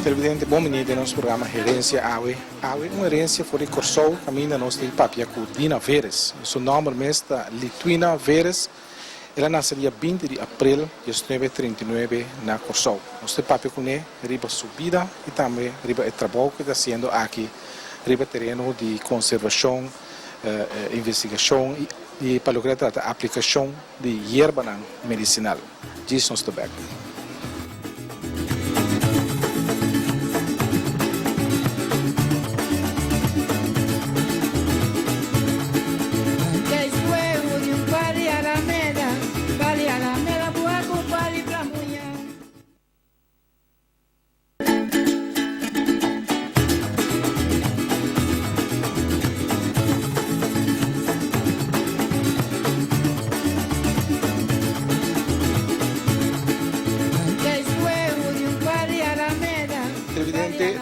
Televidente, bom menino, nosso programa Herência Awe. Awe é uma herência for de Corsol, caminho nosso de papia com Dina Veres. Seu nome mesmo é Lituina Veres. Ela nasceu dia 20 de abril de 1939 na Corsol. Nosso papia com ele, riba subida e também riba o trabalho que está sendo aqui, riba terreno de conservação, investigação e para lograr a aplicação de erva medicinal. Diz nosso trabalho.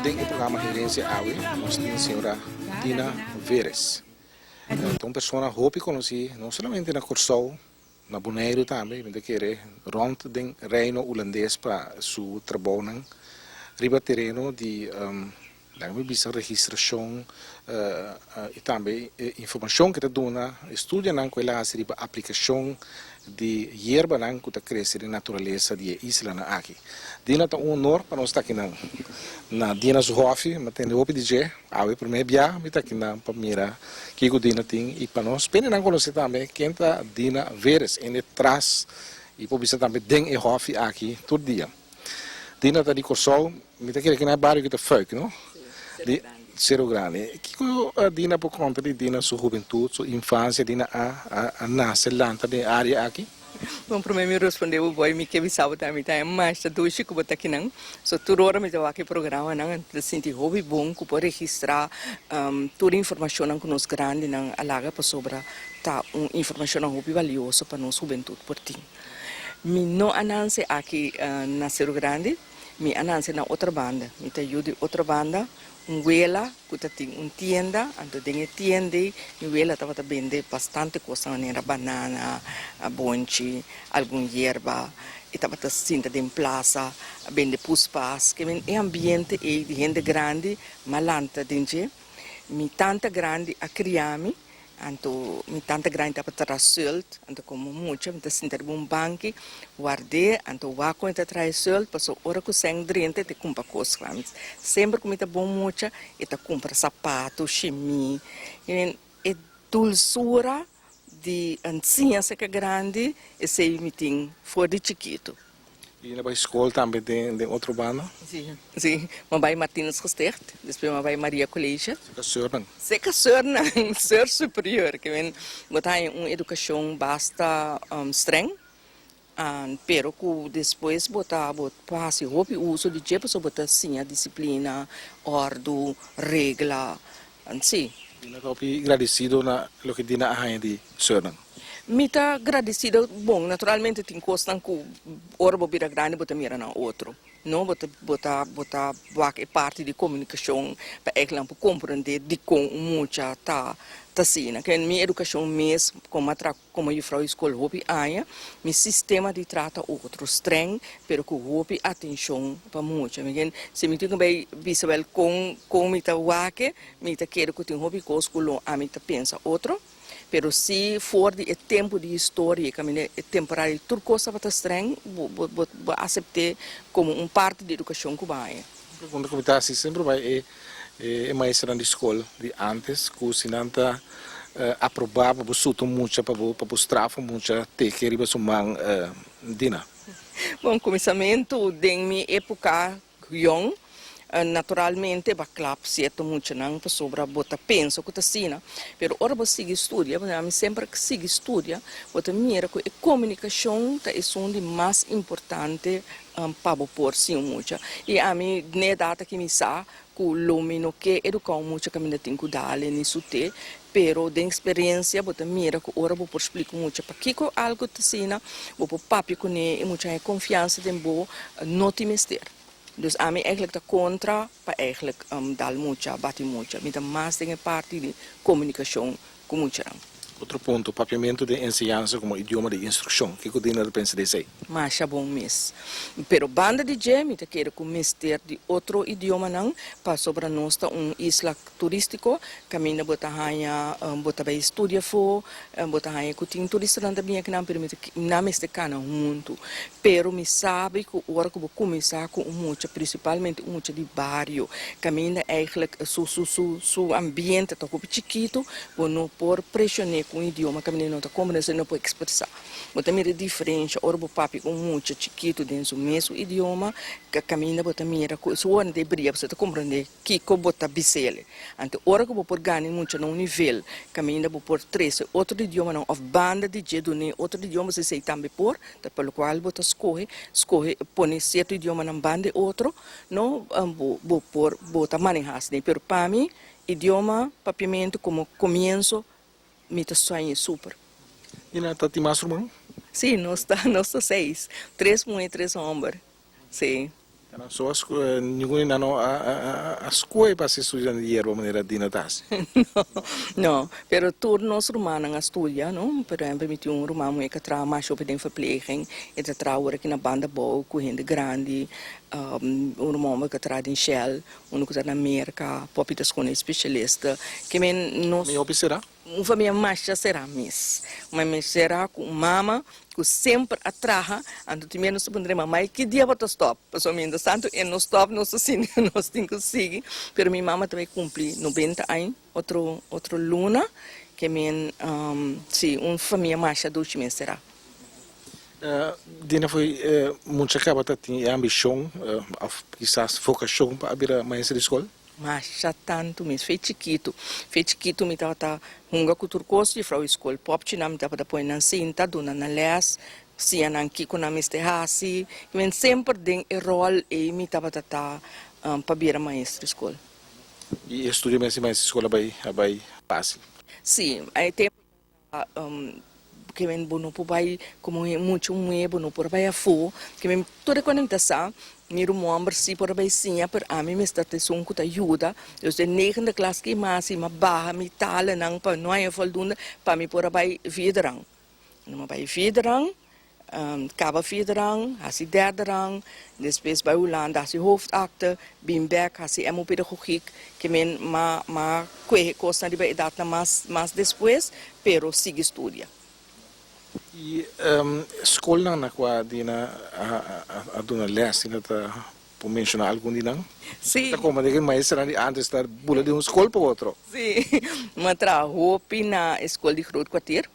Dentro do programa Herência Awe, nós temos a senhora Dina Veres. Então, pessoa que conheci não somente na Corsol, na Bonaire também, mas que rond do reino holandês para seu trabalho, riba terreno de registração e também informação que dá, estuda naquela riba aplicação de erva que cresce na natureza de isla aqui. Dina é um honor para nós estar aqui na Dina Zuhofi, mas tem o DJ, a primeira via, mas está aqui na primeira que o Dina tem e para nós, pena não conhecer também quem está Dina Veres, ele traz e por isso também tem o Hofi aqui todo dia. Dina está de Corsol, mas está aqui na bairro que está feio, não? Cerro Grande. Que a Dina por conta de Dina sua juventude, sua infância, Dina a nascer lá na área aqui? Bom, primeiro me respondeu o boy me que bisava também tá mas tá dois chico botar aqui não. So tudo hora me dava aqui programa não, senti hobby bom que pode registrar toda a informação que nós grande não alaga para sobre tá informação hobby valioso para nós juventude por ti. Me não anance aqui na Cerro Grande, me anance na outra banda, me tá ajuda outra banda. Vela, que tem tienda, então tem tienda, e vela estava vendendo bastante coisa, era banana, bonche, alguma erva, e estava sinta em praça, vende puspas, que é ambiente de gente grande, malanta dentro, mi tanta grande a criar-me, então mi tanta grande estava trazendo, então como muito, então sinta um banco, guardei, então vá com essa trazendo, passou hora que sem drente, te compra coisas, sempre que me tá bom muito, e te compra sapato, chimie, e dulçura de ciência que é grande, e sei me tem fora de chiquito. E na escola também tem outro banda? Sim, mas vai Martins Gestert, depois vai Maria Colégio. Se casou não, ser superior, que vem botar uma educação basta streng, pero que depois botar passe roupa uso de jeito para botar sim a disciplina, ordem, regra, assim. Dina estou agradecido na lo que Dina a de Sörnang. Muito agradecido, bom, naturalmente tem coisas que ora bobira grande bota mira na outro, não bota é parte de comunicação para ela compreender de como muita tá assim, que minha educação mesmo como eu falo escola hobby aia, meu sistema de trata outro streng, pero que hobby atenção para muito, se me tem bem visual com me tá wake, me tá quero que tem hobby com escola a me tá pensa outro. Pero se for de tempo de história, que é temporário, tudo coisa vai estar estranho, vou aceitar como parte da educação cubana. Quando eu estava assim, sempre vai mais na escola de antes, que se não está aprovado, para suto muito, para mostrar muito, ter que ir para uma Dina. Bom, começamento da minha época, young, naturalmente ba clap certo muito não para sobre bota penso que assim, pero ora você sigue estudia, mas sempre que sigue estudia, bota mira que a comunicação é um de mais importante para por si muito. E a mim ne data que me sa que o lumino que educar muito que me tem que dar nisso te, pero de experiência bota mira que ora vou explicar muito para que algo assim, vou papi com ne e muita confiança em bo não te mister. Dus a mim eigenlijk de contra, para eigenlijk dar muita, bate muita. Met een maas dingen parte de comunicação com muita. Outro ponto, o papiamento de ensinança como idioma de instrução. O que o Dina pensa disso aí? Mas é bom mesmo. Pero banda de jam, ita quer com mister de outro idioma não, para sobre nós isla turístico, caminha bota hanya, bota vai estudia fo, bota hanya kuting turista não também que não permite na meste cana muito. Pero me sabe que o hora que vou começar com muito, principalmente muito de barrio, caminha eigenlijk su ambiente tá com chiquito, vou não por pressionar com o idioma, caminha não tá como não pode expressar. Bota mira diferente, ora o papi com muito chiquito dentro do mesmo idioma, que caminha bota mira, se o ano de brilha, você tá compreender que como bota bisele. Então, ora que vou por ganhar muito no nível, caminha vou por três, outro idioma não, of banda de jeito nem outro idioma se sei também por, pelo qual bota escolhe, põe certo idioma na banda outro, não vou por bota manejar, nem pero para mim, idioma, papiamento como começo, me tá sonhando super. E na Tati Masrum? Sim, nós está 6. 3 mulheres, 3 homens. Sim. So ninguém não a escola para se estudar de erva maneira Dina das. Não, pero todos nós romanos estudam, não? Por exemplo, me tinha romano que trabalha mais op de verpleging, e trabalha aqui na banda boa, com gente grande, romano que trabalha em Shell, que está na América, popitas com especialista, que nós Me observar? Uma família mais será miss. Uma mãe será com mama que sempre atraja, então também nós podemos mamãe que dia vai stop. Pessoalmente, tanto e não stop, nós assim nós temos que seguir. Pero minha mama também cumpre 90 anos, outro luna, que men sim, uma família mais adulta será. Dina foi muito acaba tinha ambição, quizás focação para abrir mais de escola. Mas já tanto mesmo, foi chiquito me estava hunga cultura costa de frau escola pop tinha me estava põe na cinta dona na les se anan kiko na miste hasi men sempre den rol e me estava para vir maestro escola. E estudo mais escola vai fácil. Sim, aí tem que men bono po vai como muito bono por vai a fo que men toda conectação Miro momber si por beicinha per a mim me está te sonco te ajuda. Eu de 9de klas que mas ma barra mi tala nang pa não é voldoende para me por vai viederang. Não vai viederang, caba viederang, hasi derde rang, depois bij Holland hasi hoofdakte, bimberg hasi emo pedagogiek, que men ma que costa de bij dat na mas depois, pero sigue estudia. E escola na qual Dina a dona les ainda tá por mencionar algum dinang? Sim. Tá como de que mais será antes estar bula de escola para outro. Sim. Ma trabalho na escola de Groot Kwartier.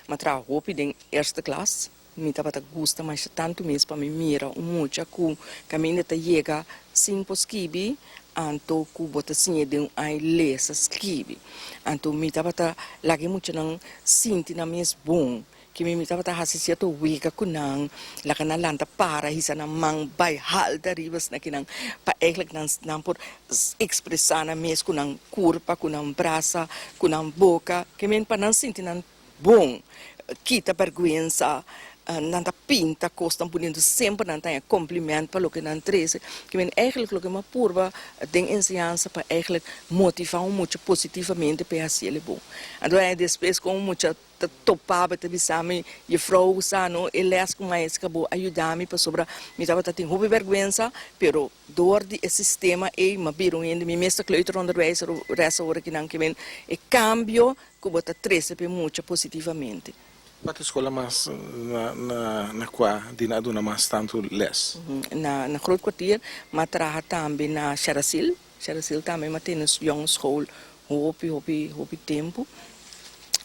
Ma trabalho em eerste klas. Me tava gosta mais tanto mesmo para me mira muito com caminho tá chega 5 skibi anto ku bota sinha de ai lesa skibi. Anto me tava lagi muito nang sinti na mes bom. Que me estava hasi to wika kunang lakana lanta para hisa na mang bay hal dari was na kinang pa eigenlijk nan por expressar na mes kunang kurpa kunang brasa kunang boca que men pa nan sinti nan bom kita vergüenza nanta pinta costa bonito sempre nanta complimento para lo que nan treze que men eigenlijk lo que ma purva den ensinança para eigenlijk motivar muito positivamente para ser bom então é depois com muita topava te bisame je vrouw sano e les com mais acabou ajudar-me para sobre me tava tem hobby vergüenza pero door die sistema e ma biro in de meeste kleuteronderwijzer resta hora que não que men e cambio que bota 13 pe muito positivamente. Wat escola mais na qual Dina dona mais tanto les? Na Groot Kwartier, maar traha também na Charasil também, maar tem jong school, hopi tempo.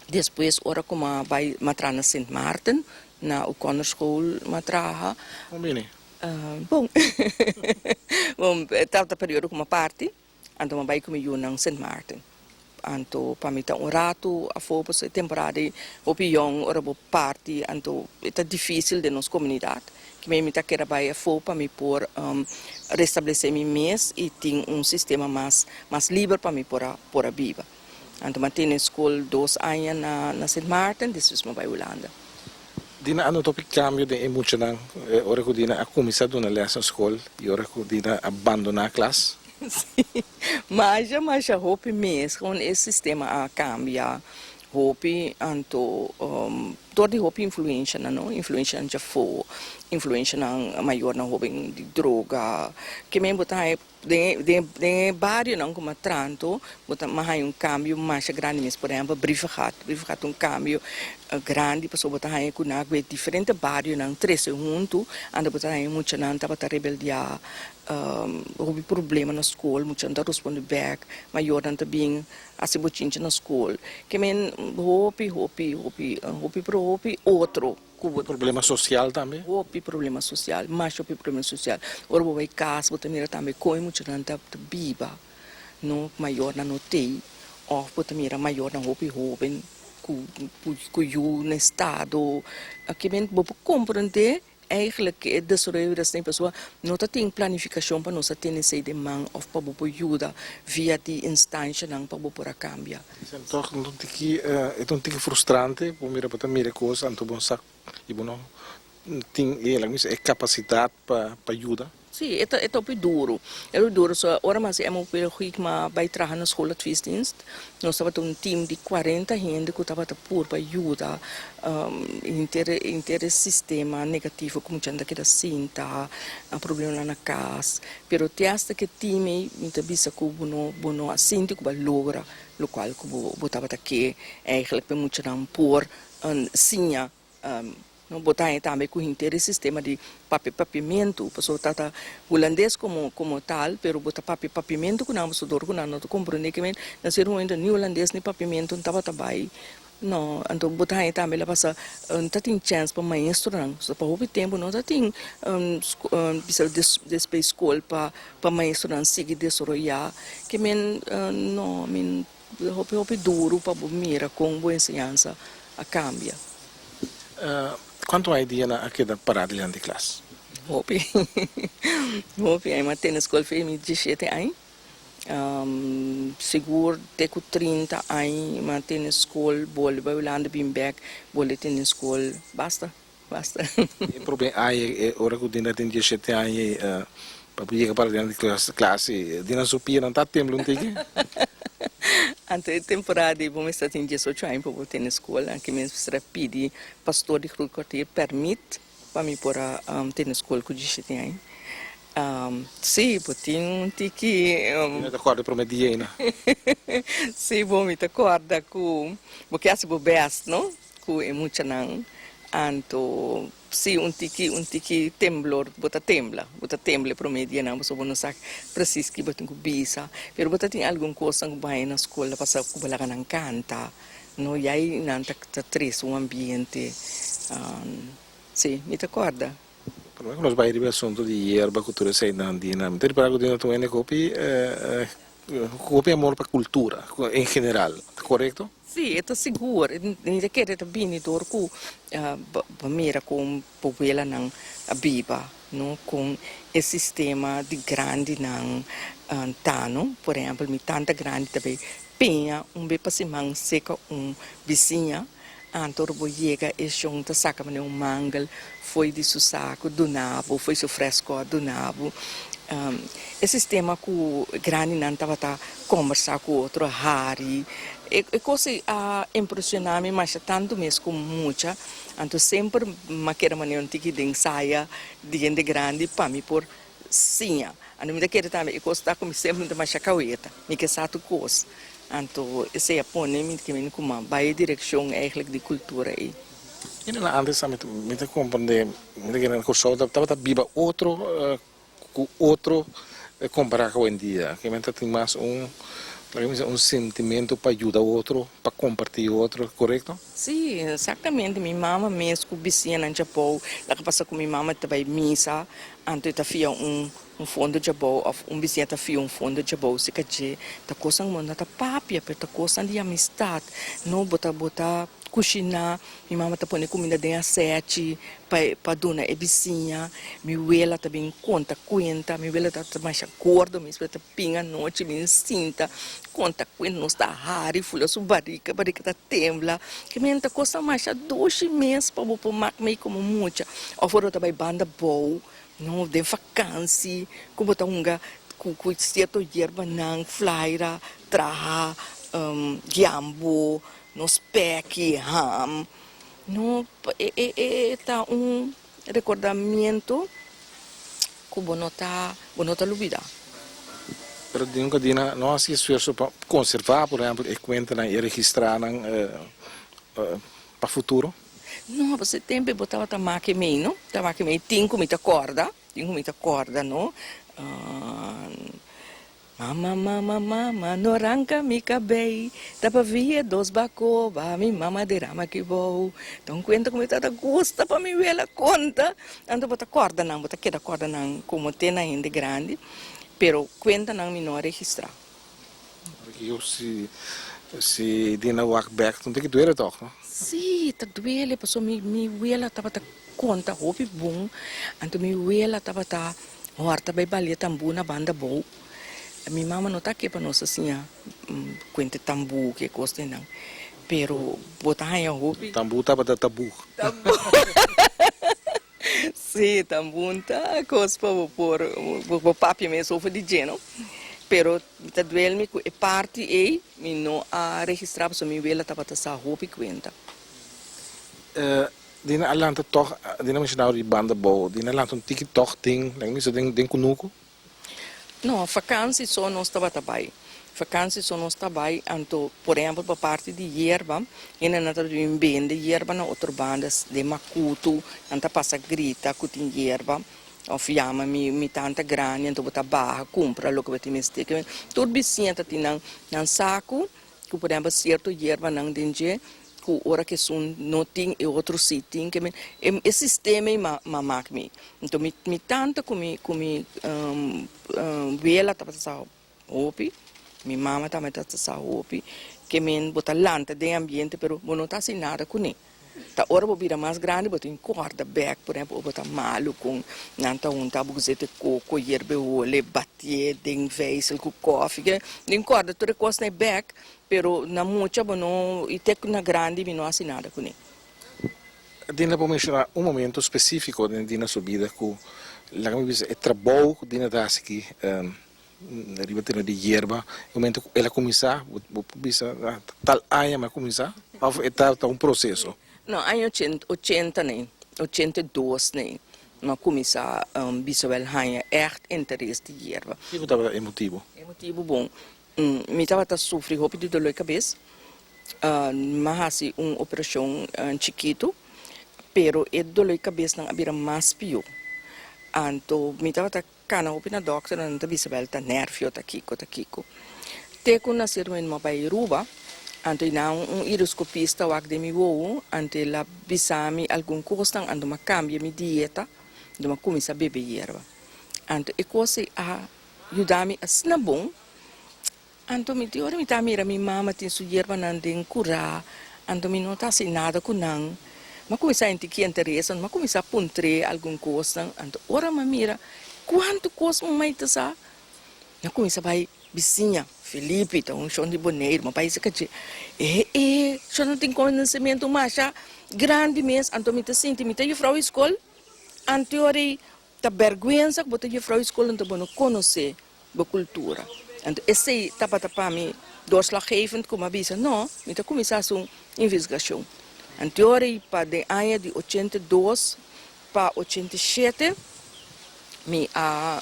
Depois, ora como vai matra na Sint Maarten, na O'Connor School, matraha. Como bem? Bom, bom, tava período como parte, então vai como na Sint Maarten. Anto pamita rato a fopos temporada opinião ora bo parte anto é difícil de nossa comunidade que me mita queira vai a fopa me por restabelecer mi mês e tem sistema mais livre para me por a viva anto mantém escola 2 anos na Sint Maarten depois me vai Holanda. Dina ano topic cambio de emocional ora que Dina a começar na lesson escola e ora que Dina abandonar a classe. Sim, mas já roupa mesmo com esse sistema a cambiar hopi anto door die hopi influência não influência já for influência não maior não hopi de droga que mesmo botar de barrio não como tranto botar mais cambio mais grande mesmo por exemplo briefgat grande pessoa botar aí com água diferente barrio não três junto anda botar aí muito não tá botar rebeldia houve problema na escola muito não responde back maior não também assim bochincha na escola que men hopi outro Problema social também? Hopi problema social mais hopi problema social ora vai casa botar mira também coi muito não tá biba no maior na notei ou botar mira maior na hopi ku no estado que men bo compreender eigenlijk é desenvolver essa pessoa não tem planificação para nós ter essa demanda ou para bo ajuda via de instância não para bo para cambiar. Então, é um tique frustrante, por mira para mira coisa, anto bom saco e bom não tem é capacidade para ajuda. Sim, é muito duro. É duro, só ora mas é muito rico, mas vai trabalhar na escola de Twistdienst. Nós estávamos um time de 40 gente que estava por para ajudar inteiro sistema negativo como tinha que da cinta, problema na casa. Pero até que time muita bisa que bono assim que vai logra, o qual que botava aqui eigenlijk muito não por sinha não botar aí também com inteiro sistema de papiamento, pessoa tá holandês como tal, pero botar papiamento com não sudor com não compreender que na ser ainda nem holandês nem papiamento não tava também não então botar aí também lá passa tá tem chance para maestro não só para houve tempo não tá tem bisa despe escola para maestro não seguir desarrollar que não houve duro para mira com boa ensinança a cambia. Quanto hai dia na aqui da parada de classe? Hopi, aí matei na escola fez 17 anos. Seguro teco 30 anos, matei na escola, bole vai olhando bem back, bole tem na escola, basta. O problema é hora que o Dina tem 17 anos para poder para dentro de classe, Dina supia não tá tempo não tem. Ante a temporada vamos estar em 18 anos para voltar na escola, que mesmo será pedir pastor de Cruz Corteiro permite para mim para ter na escola com 17 anos. Sim, tem que Não te acorda para medir ainda. sim, bom, me acorda com porque assim o best, não? Com é muito não. Anto sim um tiki temblor bota tembla para media não você não sabe preciso que botem com bisa pero bota tem alguma coisa que vai na escola passa com balaga não canta no e aí não tá triste um ambiente sim me acorda Quando nós vai ribe assunto di erba cultura sei na andina ter para que tu ene copy amor para cultura em geral correto? Sim, é seguro. Ainda que é bem dor com mira com povela não a biba, não com esse sistema de grande não tano, por exemplo, me tanta grande também penha bem para cima seca vizinha, antor boiega e junta saca mas mangal foi de seu saco do nabo, foi seu fresco do nabo. Esse sistema com grande não estava conversar com outro hari e coisa impressionar-me mas tanto mesmo como muita então sempre maquera maneira que tem saia de gente grande para mim por sim a não me daquele também e coisa como sempre muito mais chacaueta me que sato coisa então esse é põe que me como vai direção eigenlijk de cultura aí E na antes me te compreende me que na curso estava biba outro comparar com o dia que me tem mais sentimento para ajudar o outro, para compartilhar o outro, correto? Sim, exatamente. Minha mama mesmo, com vizinha no Japão, lá que passa com minha mama também missa, antes de fia fundo de Japão, ou vizinha tá fia fundo de Japão, se quer dizer, tá coisa não tá papia, tá coisa de amistade, não botar cozinhar, minha mama tá pondo comida dentro a sete, para dona é vizinha, minha abuela também conta, minha abuela tá mais acordo, minha abuela tá pinga noite, minha cinta, conta, não está raro, fulha sua barriga tá tembla, que minha tá coisa mais a 2 meses para o meio como muita, ou fora também banda boa, não de vacância, como tá com certo erva não, flyra, traha, giambo, nos pequi, ham, no, tá recordamento que bonota lubida. Pero nunca dina nós que esforço para conservar, por exemplo, e conta e registrar para futuro. No, você tempo botava tamaki mei, no? Tamaki mei tinco muita corda, no? Mama, no ranca mi cabei, tapa via dos bacoba, mi mama derama que vou. Então, conta como está gosta para me ver a conta. Ando bota corda não, bota queda corda não, como tem ainda grande, pero conta não me não registrar. Porque eu se dina walk back, não tem que doer toch, não? Sim, tá doele, passou mi vela tava ta conta hopi bom, anto mi vela tava ta horta vai balia tambu na banda bom. Minha mama não tá aqui para nós assim, quente tambu que gosta não. Pero botar aí a roupa. Tambu tá para tabu. Tambu. Sim, tambu tá coisa para por papi mesmo sofre de geno. Pero tá doendo me é parte aí, me não a registrar para mim vela tá para essa roupa e conta. Dina alanta toch, dina mas nou die banda bouw, dina alanta TikTok ding, denk niet zo ding kunuku. Não, vakantie só nós estava trabalhando. Vakantie só nós trabalhando, então, por exemplo, para parte de hierba, ainda não estava bem de hierba na outra bandas de Macuto, então passa grita, cutin hierba, ou fiama mi tanta grande, então botar barra, compra, logo vai ter mistake. Tudo vizinho tá tinha nan saco, que por exemplo certo hierba não denge, que ora que são não tem e outro sítio que esse sistema mamak me. Então mi tanta comi vela tá passando hopi, mi mama também tá passando hopi, que men bota lanta de ambiente, pero não tá sem nada com nem. Tá ora vou virar mais grande, bota em corda back, por exemplo, bota malo com nanta tá bugzete coco, hierba ole, batie, den veisel com coffee, que nem corda tudo costa nem back, pero na mucha bono e te na grande mi não assim nada com nem. Dina para mencionar momento específico dina subida que lá me diz é trabalho dina da aqui ribatena de hierba, o momento ela começar, bisa tal área mas começar, ou é tal processo. Não, ano 80 nem, 82 nem. Maar começar bisowel hanha echt interesse de hierba. Que estava emotivo? Emotivo bom. Me estava a sofrer roupa de dor de cabeça. Mas operação chiquito, pero é dor de cabeça não havia mais pior. Então, me estava a cana roupa na doctor, não estava bisowel tá nervio tá kiko. Teco nascer em uma Bairuba. Ante não endoscopista o de mi voo, ante la bisami algum custo, ante uma cambia mi dieta, ante uma começa a beber hierba. Ante e coisa a ajudar-me a ser bom. Ante mi diora mi tá mira mi mama tem su hierba não tem curar, ante mi não tá sem nada com não. Mas começa a entender que interessa, mas começa a puntre algum custo, ante ora ma mira quanto custa mais tá sa? Eu começa vai vizinha Felipe, então, chão de boneiro, mas país que só não tem conhecimento, mas já grande mesmo, então me senti, me tem frau escola, anterior, tá vergonha, que botar frau escola, então não conhecer a cultura. Então, esse tapa me doorslaggevend, como a bisa, não, me tá começar uma investigação. Anterior, para de ano de 82 para 87, me a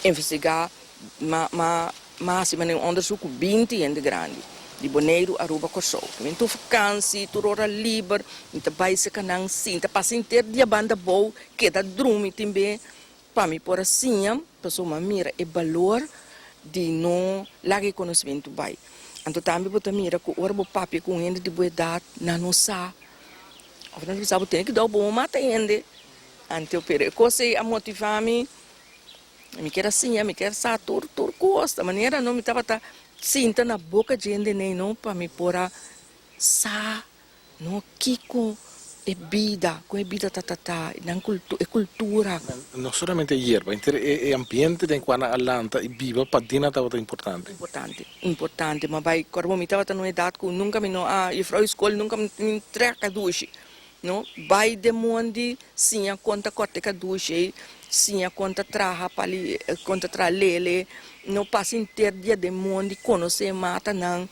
investigar, mas se um onderzoek 20 en de grande de Bonaire Aruba Kosovo. Então vakantie, turora liber, então vai se canang sim, tá passa inteiro dia banda boa, que tá drume também, para mim por assim, pessoa mira é valor de não largar conhecimento vai. Então também bota mira que ora bo papi com ele de boa idade na nossa. Ou não sabe tem que dar bom mata ainda. Então pero coisa a motivar-me. Me quer assim, me quer sa tudo gosta, maneira não me tava sinta na boca de gente nem não para me pôr a sa, não kiko é vida, com é vida não cultura. Não somente hierba, é ambiente tem quando a lanta e viva para dina estava importante. Importante, mas vai quando me tava numa idade que nunca me não e frau escola nunca me entrega duche, não vai de monde sim a conta corte que duche sim a conta traha pali conta tra lele não passa inteiro dia de monde conhecer mata não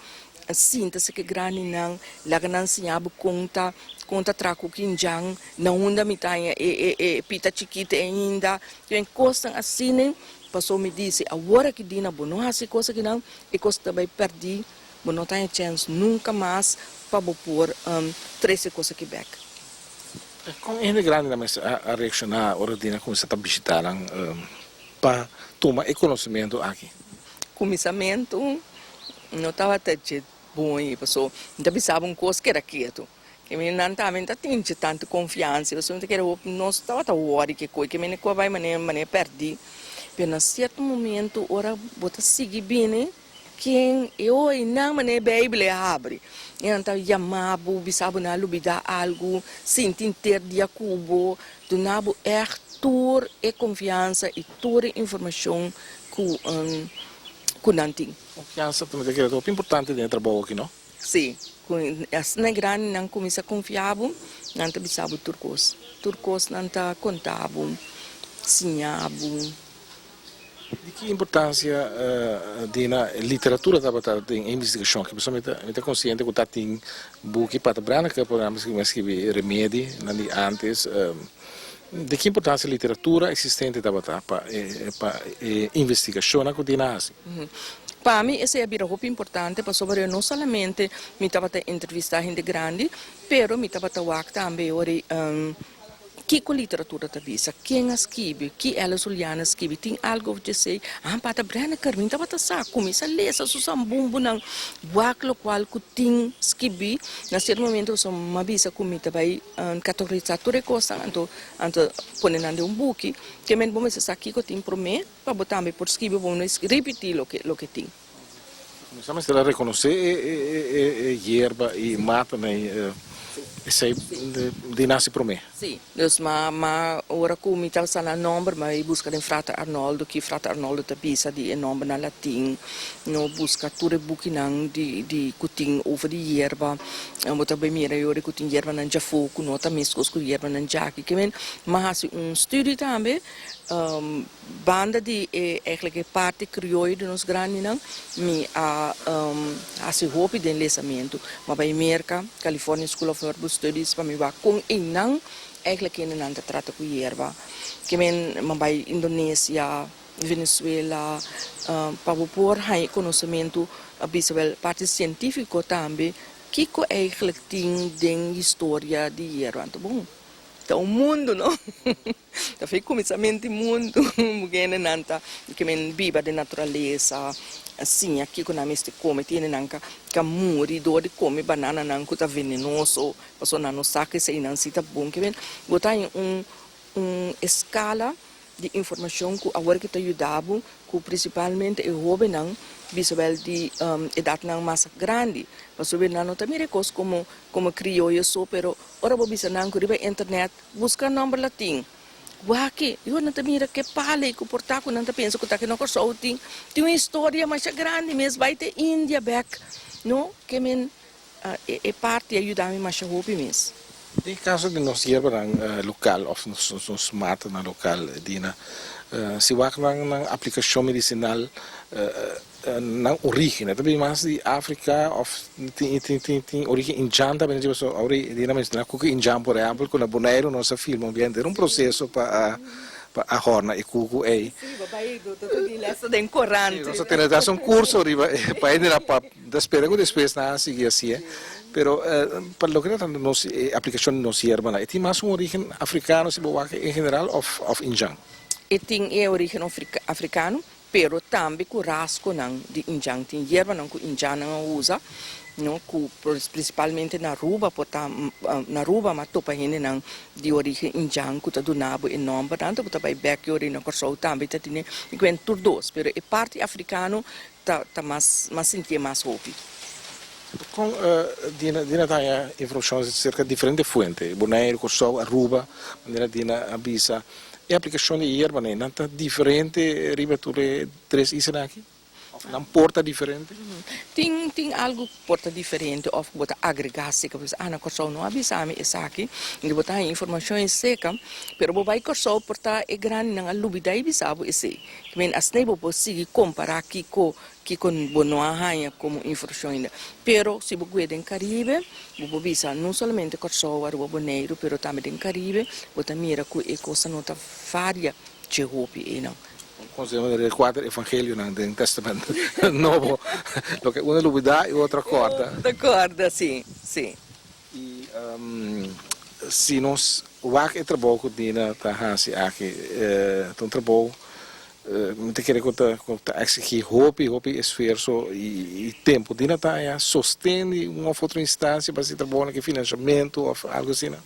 síntese que grande não lá que não ensinava conta traco quinjang na onda mitanha pita chiquita ainda tem costa assim nem passou me disse agora que dina bom não há coisa que não e costa vai perder bom não tem chance nunca mais para pôr 13 coisas que back. Como é grande a reaccionar ora dina como está visitar para tomar conhecimento aqui. Começamento não estava até bom e passou não pensava coisa que era quieto. Que me não tinha tanta confiança, você não queria não estava tão worry que coi que me não vai mané perdi. Mas em certo momento ora bota seguir bem quem eu não mané Bíblia abre. Então chamava bisabo na lubida algo sentir ter dia cubo do nabo tour e confiança e tour informação que não tem. Confiança também é muito importante dentro do trabalho aqui, não? Sim. Na grande não começa a confiar, não te bisabo turcos. Turcos não te contavam, sinhavam. De que importância na literatura da investigação, que a pessoa está consciente que está tem book para branca que podemos escrever remédio antes. De que importância a literatura existente para investigação na cotidiana? Para mim, esse é muito importante, porque não somente me estava a entrevistar gente grande, mas me estava a também que a literatura está vista, quem escreve, que ela Juliana escreve, tem algo a dizer, para Brana Carmen estava a saber, começa a ler, Susan Bumbo, não, o qual que tem escrever, nesse momento, eu me avisa que me estava a categorizar toda coisa, então põe book, que me vamos dizer aqui que tem para mim, para botar por escrever, vamos repetir o que tem. Começamos a reconhecer hierba e mata, isso aí de nasce para mim. Sim, mas ora que me estava na nome, mas busca em Frata Arnoldo, que Frata Arnoldo te pisa de nome na latim, no busca tudo buki de kuting over de erva, bota bem mira eu kuting erva na jafoku, nota mescos com erva na jaki, que men, mas studie também banda de eigenlijk parte crioulo de nos grande não me a se hope de lançamento mas para América California School of Herbal Studies para me va com não eigenlijk não trata com erva que men vai Indonésia Venezuela para pôr aí conhecimento bisabel parte científico também que eigenlijk tem de história de erva então bom o mundo, não? Então, foi começamento do mundo, porque nanta que men viva de natureza, assim, aqui quando nós come, tem nanka camuri, do de come banana nanka tá venenoso, passou na nossa que se não se tá bom que men, botar em escala de informação que agora que te ajudava, que principalmente é jovem não, bisabel de idade não mais grande, mas sobre não também recursos como crioulo só, pero ora vou bisa não que internet busca número latim, guaki, eu não também que pale que portar que não te pensa que tá que não só tem uma história mais grande, mas vai ter Índia back, não que men é parte ajudar me mais jovem mesmo. In caso de nós ir para local of nos mata na local dina se vai na aplicação medicinal na origem também mais de África of tem origem indiana também tipo so ori dina mas na cuca indiana por exemplo com a boneiro nossa filme ambiente um processo para a horna e cuco é vai do essa de corrente nós temos um curso para ir da espera que depois na seguir assim pero para lograr nos aplicação não sirva na tem mais origem africano se boa em geral of indian tem origem africano pero também com rasgo não de indian tem erva não que indian não usa não principalmente na Aruba na Aruba mas topa gente não de origem indian que tá do nabo enorme tanto que tá vai back origem não corso também tá tem igual todos pero a parte africano tá mais sentir mais hope. Com dina tanya informações cerca de diferentes fontes, Bonaire, Corsol, Aruba, dina avisa e aplicação de erva né, nanta diferente riba tudo três islas aqui. Não porta diferente? Tem algo porta diferente of bota agregasse que você ana corso não avisame essa aqui e botar informações seca pero bo vai corso porta é grande não lubida e bisabo esse que men asnei bo possível comparar aqui com bonoa hanha como informação ainda pero se bo gueden Caribe bo bisa não somente corso ar bo boneiro pero também em Caribe bota mira ku e cosa nota faria de hopi e não Consideramos el cuatro evangelio del Testamento Nuevo, lo que uno lo da y otro corta. Concorda, sim, sim. E se nós o trabalho que Dina está fazendo aqui, um trabalho, muito querer que exigir hobby, esforço e tempo. Dina está sustendo uma outra instância para se trabalhar com financiamento ou algo assim, não?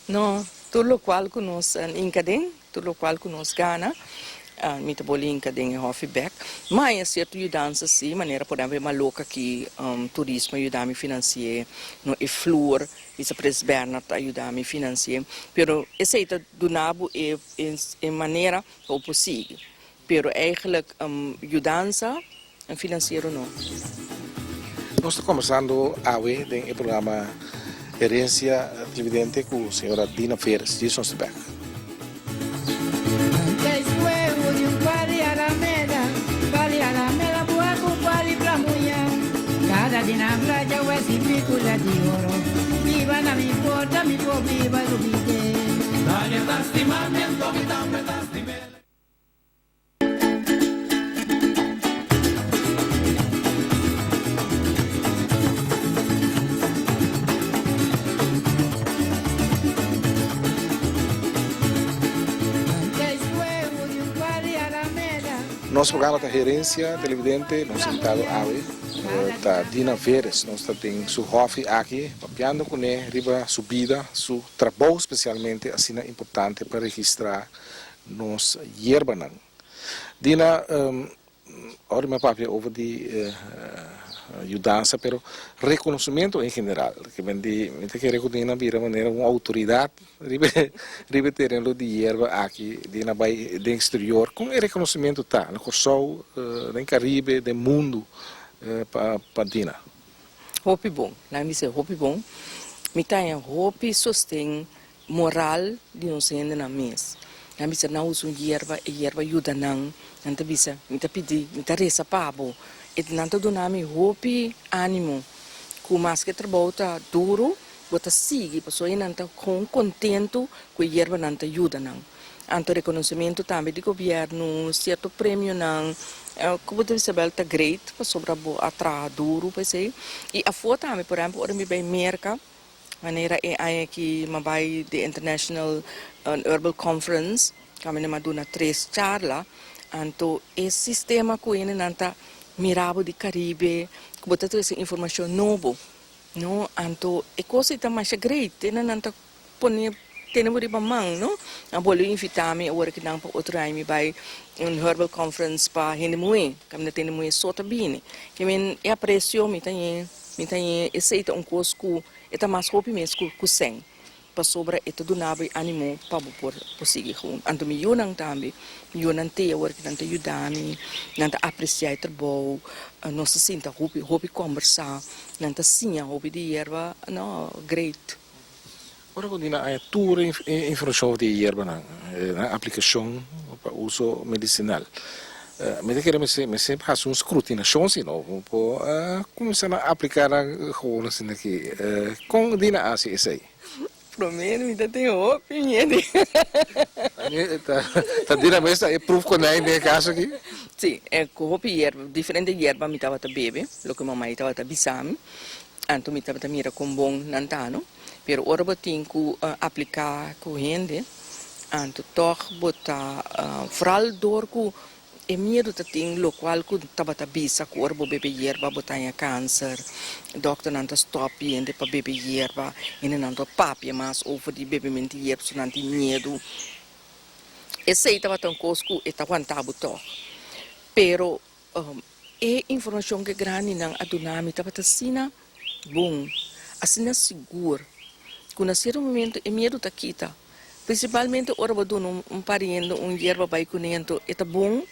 Não, tudo o qual que nós encadem, tudo o qual que nós gana. Mita bolinha de feedback, mas é certo ajudança sim, maneira por exemplo uma louca que turismo ajuda me financiar, no e flor, isso Pres Bernard ajuda me financiar, pero essa é do nabo é maneira ou possível, pero eigenlijk ajudança financeiro não. Nós estamos conversando hoje no programa Herência Dividente com a senhora Dina Feres, de Sonsbeck. Cada dia na praia vai se picula de ouro. Viva na mi porta, mi pobre vai subir. Dale tastimamento, mi tambe tastimelo. Nosso programa da Herência Televidente, nós estamos hoje, da Dina Feres, nós temos seu hobby aqui, papiando com ele, riba subida, seu trabalho especialmente, assim é importante para registrar nos yerbanan. Dina, ora meu papi over de ajudança, pero reconhecimento em geral, que vem de Dina vira maneira uma autoridade, riba terreno de yerba aqui, Dina vai do exterior, com reconhecimento tá, no Corsol, no Caribe, do mundo, para Dina. Hopi bom, lá me diz hopi bom, me tem hopi sustém moral de nós ainda na mês. Lá me diz não uso yerba ajuda não, não te bisa, me te pedi, me te reza pabo. E não te dá me hopi ânimo, com mais que trabalho tá duro, bota sigue, pessoa não tá com contento, com yerba não te ajuda não. Anto reconhecimento também do governo, certo prêmio não, como deve ser tá great, para sobra atrás duro, pensei. E a foto também, por exemplo, ora me vai merca, maneira é que me vai the International Herbal Conference, que me dá 3 charla, anto esse sistema que ele não tá mirabo de Caribe, que bota toda essa informação nova, não, anto é coisa tá mais great, não tá poner temos de mamang, no? Ang bolo invitame agora que não para outro ano vai herbal conference para Hindemuê, kami na Hindemuê sota bini. Que men é aprecio me tem aceita curso que é mais hopi mesmo que sem. Para sobra itu do nabe animo para por conseguir com. Anto me yunang tambi, yunang te agora que não te ajudame, não te apreciar trabalho, não se sinta hopi conversar, não te sinha hopi de erva, no great. Ora continua a tua informação de yerba na aplicação para uso medicinal. Me queremos sempre fazer uma escrutinação assim, não? Para começar a aplicar a coisa assim aqui. Com dina assim esse aí. Prometo, me tem opinião. Tá dina mesmo é proof com aí nesse caso aqui. Sim, é com yerba, diferente yerba me tava bebe, lo que mamãe tava bisam, anto me tava mira com bom nantano. Pero ora botin ku aplicar ku rende, anto toch bota vooral door ku e medo te ting lo qual ku tabata bisa ku ora bo bebe yerba botanya câncer, dokter nanta stop yende pa bebe yerba, ene nanto papia mas over di bebe menti yerba so nanti medo. E sei tabata un coscu e taguantabo to. Pero e informação que grande nang adunami tabata sina bom, assina seguro. Quando nascer momento é medo da quita, principalmente ora vou dar pariendo yerba vai conhecendo é bom,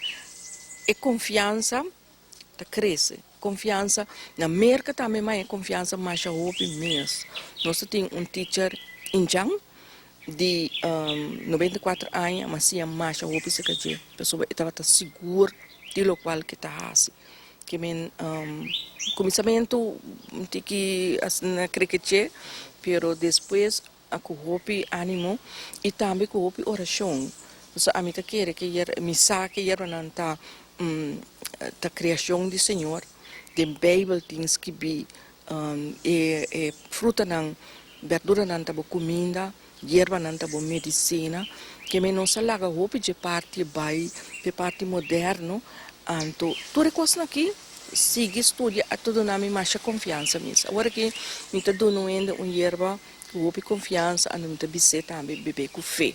é confiança, tá cresce. Confiança, na merca também mais confiança mais a hope mesmo. Nós temos teacher em Jang, de 94 anos, mas se mais a hope se que a pessoa estava segura de lo qual que está assim. Que men começamento tem que na cricket, pero depois a hope ânimo e também com hope oração. So, a mim tá querer que me saque nanta da criação do Senhor, de Bible things que be fruta nan verdura nanta bo comida, erva nanta bo medicina, que me não se laga hope de parte bai, de parte moderno, anto tudo coisa aqui sigue estudia a todo nome mais confiança mesmo. Agora que me tá dando ainda erva, hope confiança, ando me tá bise também bebê com fé.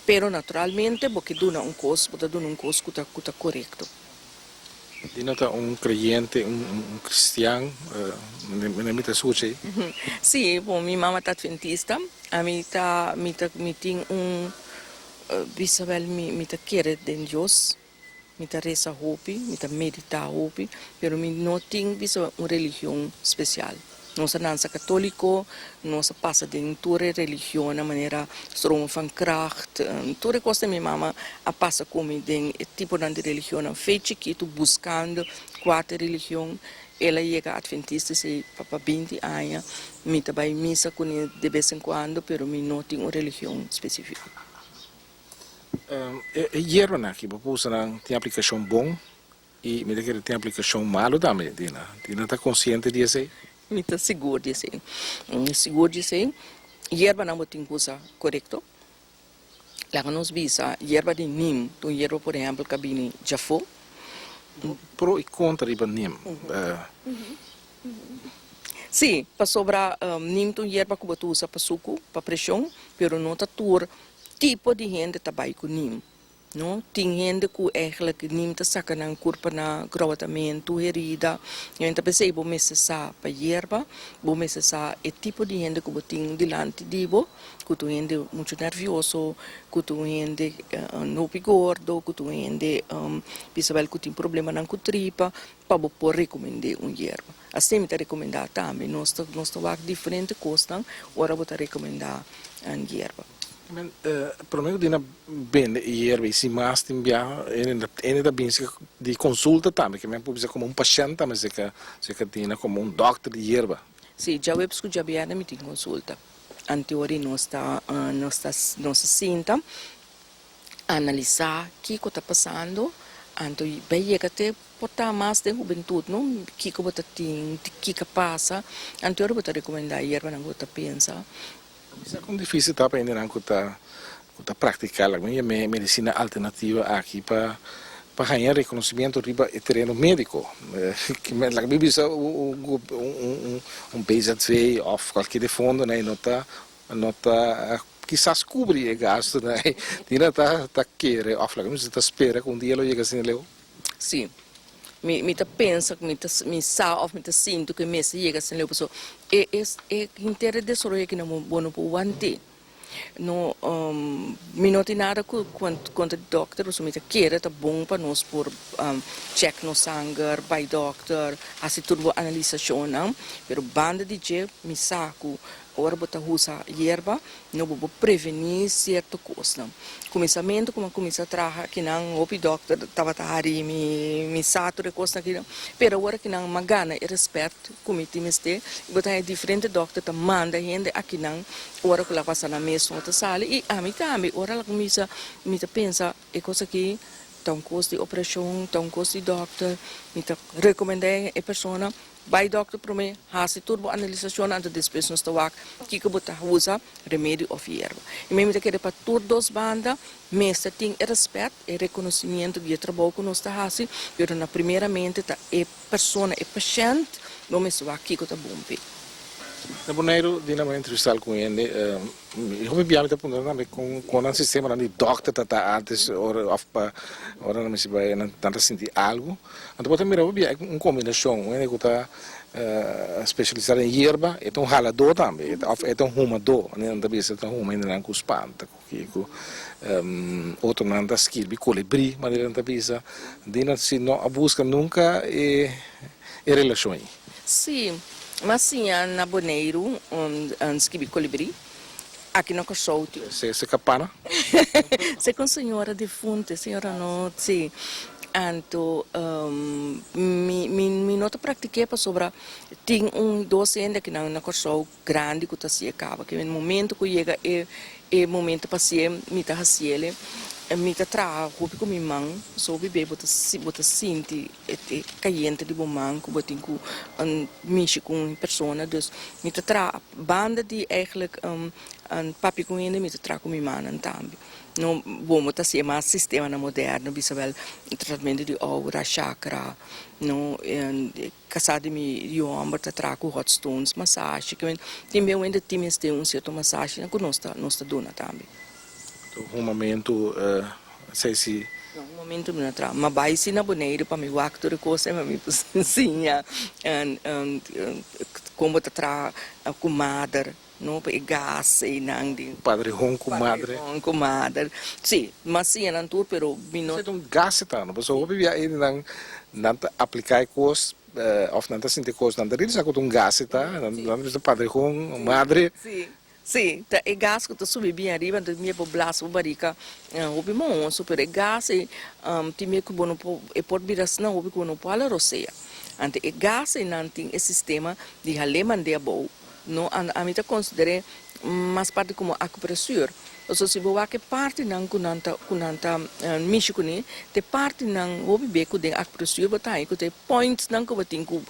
Pero naturalmente, porque dona coisa que está correto. Dinata creyente, cristiano, me mita suci. Sim, bom, minha mama tá adventista, a mim tem bisabel me tá querer de Deus, me tá reza hope, me tá meditar hope, pero me não tem bisabel religião especial. Nossa dança católico, nossa passa de toda religião, na maneira stroom van kracht, toda coisa minha mama a passa como de tipo de religião, feito que tu buscando quatro religião, ela chega adventista se para 20 anos, me também missa com de vez em quando, pero me não tem uma religião específica. Hierba aqui, você tem aplicação bom e me que tem aplicação malo também, Dina tá consciente disso? Me está seguro de ser. Seguro de ser. Hierba não tem coisa correto. Lá nos visa, hierba de nim, tu hierba, por exemplo, cabine jafo. Pro e contra de nim. Sim, para sobrar nim, tu hierba que tu usa para suco, para pressão, pero não tá tur tipo de gente trabalha com nim. Não tem gente que eigenlijk nim te saca na corpo na gravatamento, herida. Então pensei, vou necessar para hierba, vou necessar é tipo de gente que tem delante de bo, que tu gente muito nervioso, que tu gente não gordo, que tu gente bisabel que tem problema na tripa, para vou recomendar hierba. Assim me tá recomendar também, nós tá diferente coisa, ora vou recomendar hierba. Para mim, dina bem hierba, se mais tem ainda bem de consulta também, que me pode como paciente, mas se que dina como doctor de hierba. Sim, já web school já vier me tem consulta. Anteori nós senta analisar o que está passando, anto bem até portar mais de juventude, não? Que você tem, que passa, anteori você recomendar hierba não você pensa. Isso é difícil tá para ainda não que praticar a minha medicina alternativa aqui para ganhar reconhecimento riba e terreno médico. Que me la Bíblia BZ2 ou qualquer de fundo, né, nota quizás cobrir o gasto, né? Tira tá querer, ou la Bíblia tá espera que dia ele chega assim leu. Sim. Me pensa, me sa of me sinto que me chega assim leu pessoa. É interesse de soro que não bom por wante. No me não tem nada quanto doctor, so me quer tá bom para nós por check no sangue, by doctor, assim tudo analisação, não? Pero banda de je me saco ora botar usa hierba, não vou prevenir certo coisa. Começamento como começa a trabalhar que não o doctor tava ali me sato de coisa que não, pero agora que não magana e respeito como te meste, botar diferente doctor tá manda gente aqui não, ora que lá passa na mesa outra sala e a mim também ora lá começa me pensa é coisa que tão custo de operação, tão custo de doctor, me recomendar a pessoa vai doctor para mim, faz tudo a analisação antes depois nós tocar que botar usa remédio ou hierba. E mesmo que para todas as bandas, mestre tem respeito e reconhecimento de trabalho que nós está fazendo, pero na primeiramente tá é pessoa, é paciente, vamos lá que tá bom. Na Bonaire, di naman entrevistar com ele, eu me biamo tá punta também com um sistema de doctor tá antes ora não me se vai não tanto sentir algo, então pode mirar uma combinação, ele que tá especializado em hierba, é um ralador também, é um rumador, né, não também é um ainda não cuspanta, que outro não tá skill, colibri, mas ele não tá bisa, dina se não a busca nunca é relações. Sim, mas sim, na Bonaire, skibi colibri, aqui no Cochouto. Se capana? Se com senhora defunta, senhora não, sim. Então, me nota pratiquei para sobre tem docente que na Cochouto grande que está se acaba, que no momento que chega é momento para ser me tá haciele mi ta tra hopi ko mi mang so bi be bota sinti e caliente di bomang ko botin ku een misje com persona dus mi ta tra banda die eigenlijk een papi com ene mi ta tra com mi man en tambi no bom ta se ma sistema na moderno bisabel tratamento di aura chakra no en casade mi io amber ta tra ku hot stones massage que tem meu ainda tem este um certo massage na nosta dona tambi um momento, sei se um momento me tra, mas vai sim na Bonaire para me actor coisa, mas me cozinha, como tá tra comadre, não para gás e nandi. Padre Ronco madre. Ronco madre, sim, mas sim na tour, pero mino. Você tem gás tá, não? Você ouve via aí não aplicar coisas of não sentir coisas, não deveria ser com gás tá, não é Padre Ronco madre. Sim. Sim, tá, é gás que tu subi bem arriba, então minha poblação o barica, o bem bom, super é gás e time que bom é por viras não, o bem bom para a roceia. Ante é gás e não tem esse sistema de alemão de abo, não a mim tá considera mais parte como acupressor. Ou se você que parte não kunanta mexicone, te parte não o bem que de acupressor botar, que te points não que botin ku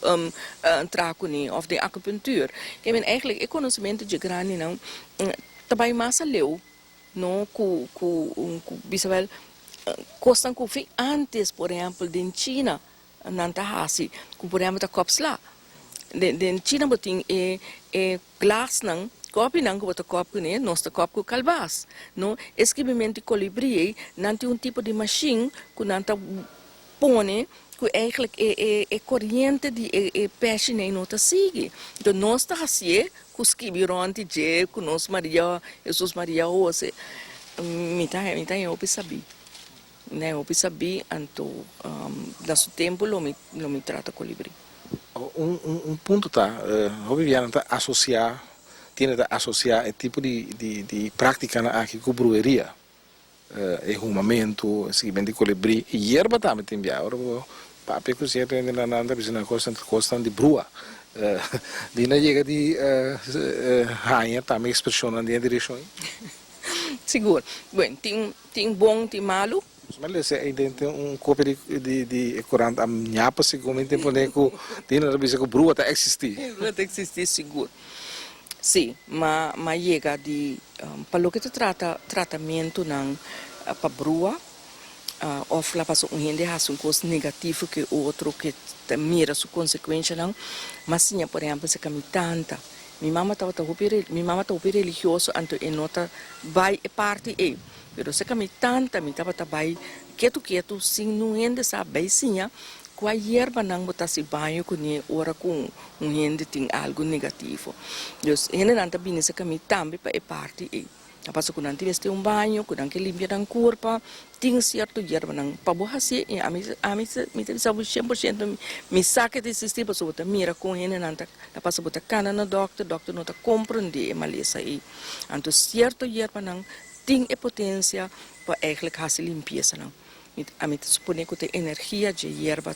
tracone of de acupuntuur. Que men eigenlijk é conhecimento de grande não, também massa leu, não ku bisabel costan ku fi antes, por exemplo, de China, não tá hasi, ku por exemplo da copsla. De China botin é glass não Kopi nang ko kopi ne, nosta kopi ko kalbas. No, esquibimento colibri, não tem tipo de machine que não tá pone que eigenlijk é corrente de peixe nem não tá sigue. Então nós tá assim, que os quibironte je, que nós Maria, Jesus Maria hoje, me tá eu sabi. Né, eu sabi, então, nosso tempo lo me trata colibri. Ponto tá, o Viviana tá associar tiene que asociar el tipo de práctica aqui com brueria, arrumamento, seguimento de colibri e hierba também tem bem. Agora, papi cozinha tem na nanda, bisina costa de brua. Dina chega de rainha também expressiona de direção. Seguro. Bem, tem bom, tem malo. Mas se ainda tem copo de corante a nhapa, segundo tempo nem com dina da bisina com brua tá existir. Brua tá existir seguro. Sim, mas chega de para o que se trata tratamento não para brua ou lá para um gente has coisa negativo que outro que mira sua consequência não, mas sim por exemplo se caminha tanta minha mama estava religioso então e nota vai parte pero se caminha tanta me estava vai quieto sim não ainda sabe sim com a hierba não botar se banho com ele ora com gente tem algo negativo. Dus ele não está bem se caminho também para parte e a passo que não tivesse banho, que não que limpar a corpo, tem certo hierba não para borrar se a mim me sabe 100% me saca desse tipo de coisa mira com ele não tá a passo botar cana no doctor não tá compreender maleza aí. Então certo hierba não tem a potência para eigenlijk fazer limpeza não. A mim supõe que a energia de hierba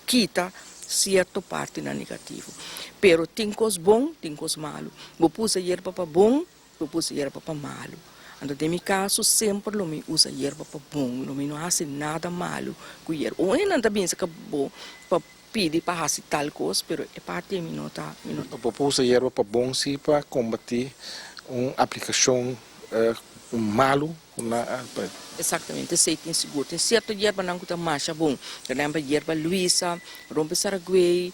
quita certa parte na negativo. Pero tem coisas bom, tem coisas malo. Vou pus a hierba para bom, vou pus a hierba para malo. Então, em meu caso, sempre eu me usa hierba para bom, eu não faço nada malo com hierba. Ou ainda também se acabou para pedir para fazer tal coisa, pero é parte de mim não tá. Vou pus a hierba para bom se para combater uma aplicação malo Exatamente, sei tem seguro. Tem certo hierba não que marcha bom. Por exemplo, hierba Luisa, rompe saraguei,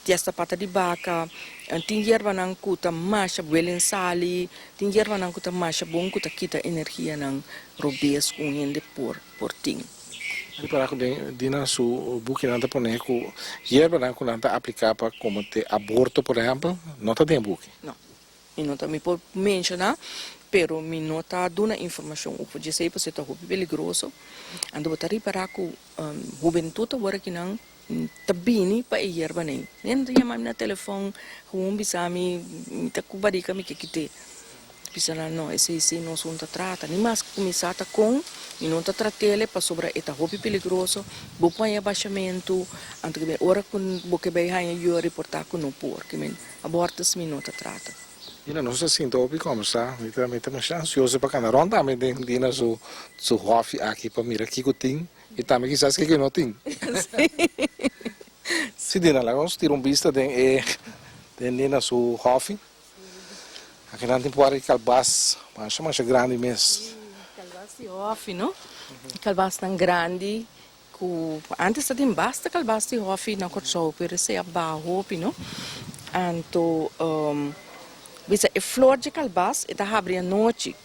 testa pata di baka, ting yerba nang kuta masha buelen sali, ting yerba nang kuta masha bom kuta kita energia nang robes ungende por ting. Para dina su buque nanta pone ku hierba nanta nanta aplicar para como te aborto por exemplo nota tem buque. No, e não tá me por mencionar, pero me não tá dando informação. O podia ser para ser tão perigoso. Ando botar para ku juventude agora que não tabini pa hierba nem. Nem tem mais na telefone, bisa mi tá kubari kami kikite. Bisa não, esse não são trata. Nem mais começar tá com e não tá tratele para sobre eta hobby perigoso. Bopõe abaixamento. Anto que ora com boque bem aí eu reportar com no por que men abortos me não tá trata. E não se sinto opi como está, literalmente mais ansioso para cada ronda, mas tem dina su hofi aqui para mirar que tem e também quizás que não tem. Se dina lá vamos tirar vista tem dina su hofi. Aqui não tem por aí calbas, mas grande mesmo. Calbas off, não? Calbas tão grande, que antes tinha basta calbas off na corso, pero se abaixo, não? Anto bisa e flor de calbas e da abre a noite.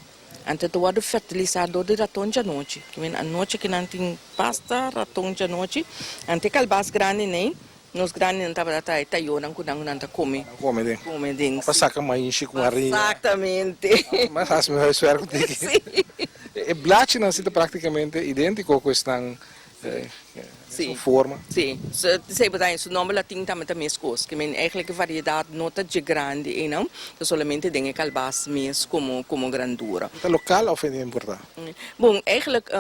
Anto tu ada fertilizador de raton de noite. Que men a noite que não tem pasta raton de noite. Ante calbas grande nem. Nos grandes não estava até eu não kudang não come. Come den. Come den. Passar com a enche com a rinha. Exatamente. Mas as melhores espero que e blach não se praticamente idêntico com esta Sim. forma. Sim, se bem, o nome latim também tem mesmas coisas, que eigenlijk a variedade nota de grande e não, que somente tem calbas mesmo como grandura. É local ou é importante? Bom, eigenlijk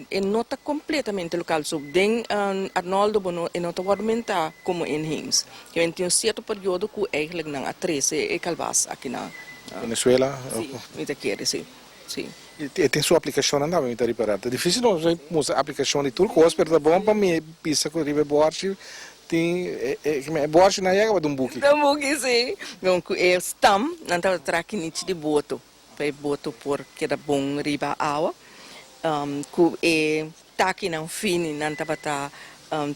é nota completamente local, so tem Arnoldo Bono é nota ornamental como em Hims, que tem certo período que eigenlijk não atrese é calbas aqui na Venezuela. Sim, me quer sim. Sim. E tem sua aplicação não dá me reparado. É difícil não usar aplicação de tudo coisa, mas tá bom para mim pisa que ribe borchi tem borchi na água de buque. De buque sim. Então é stam, não tá traki nit de boto. Vai boto por que da bom riba água. Ku é taki não fini não tá bata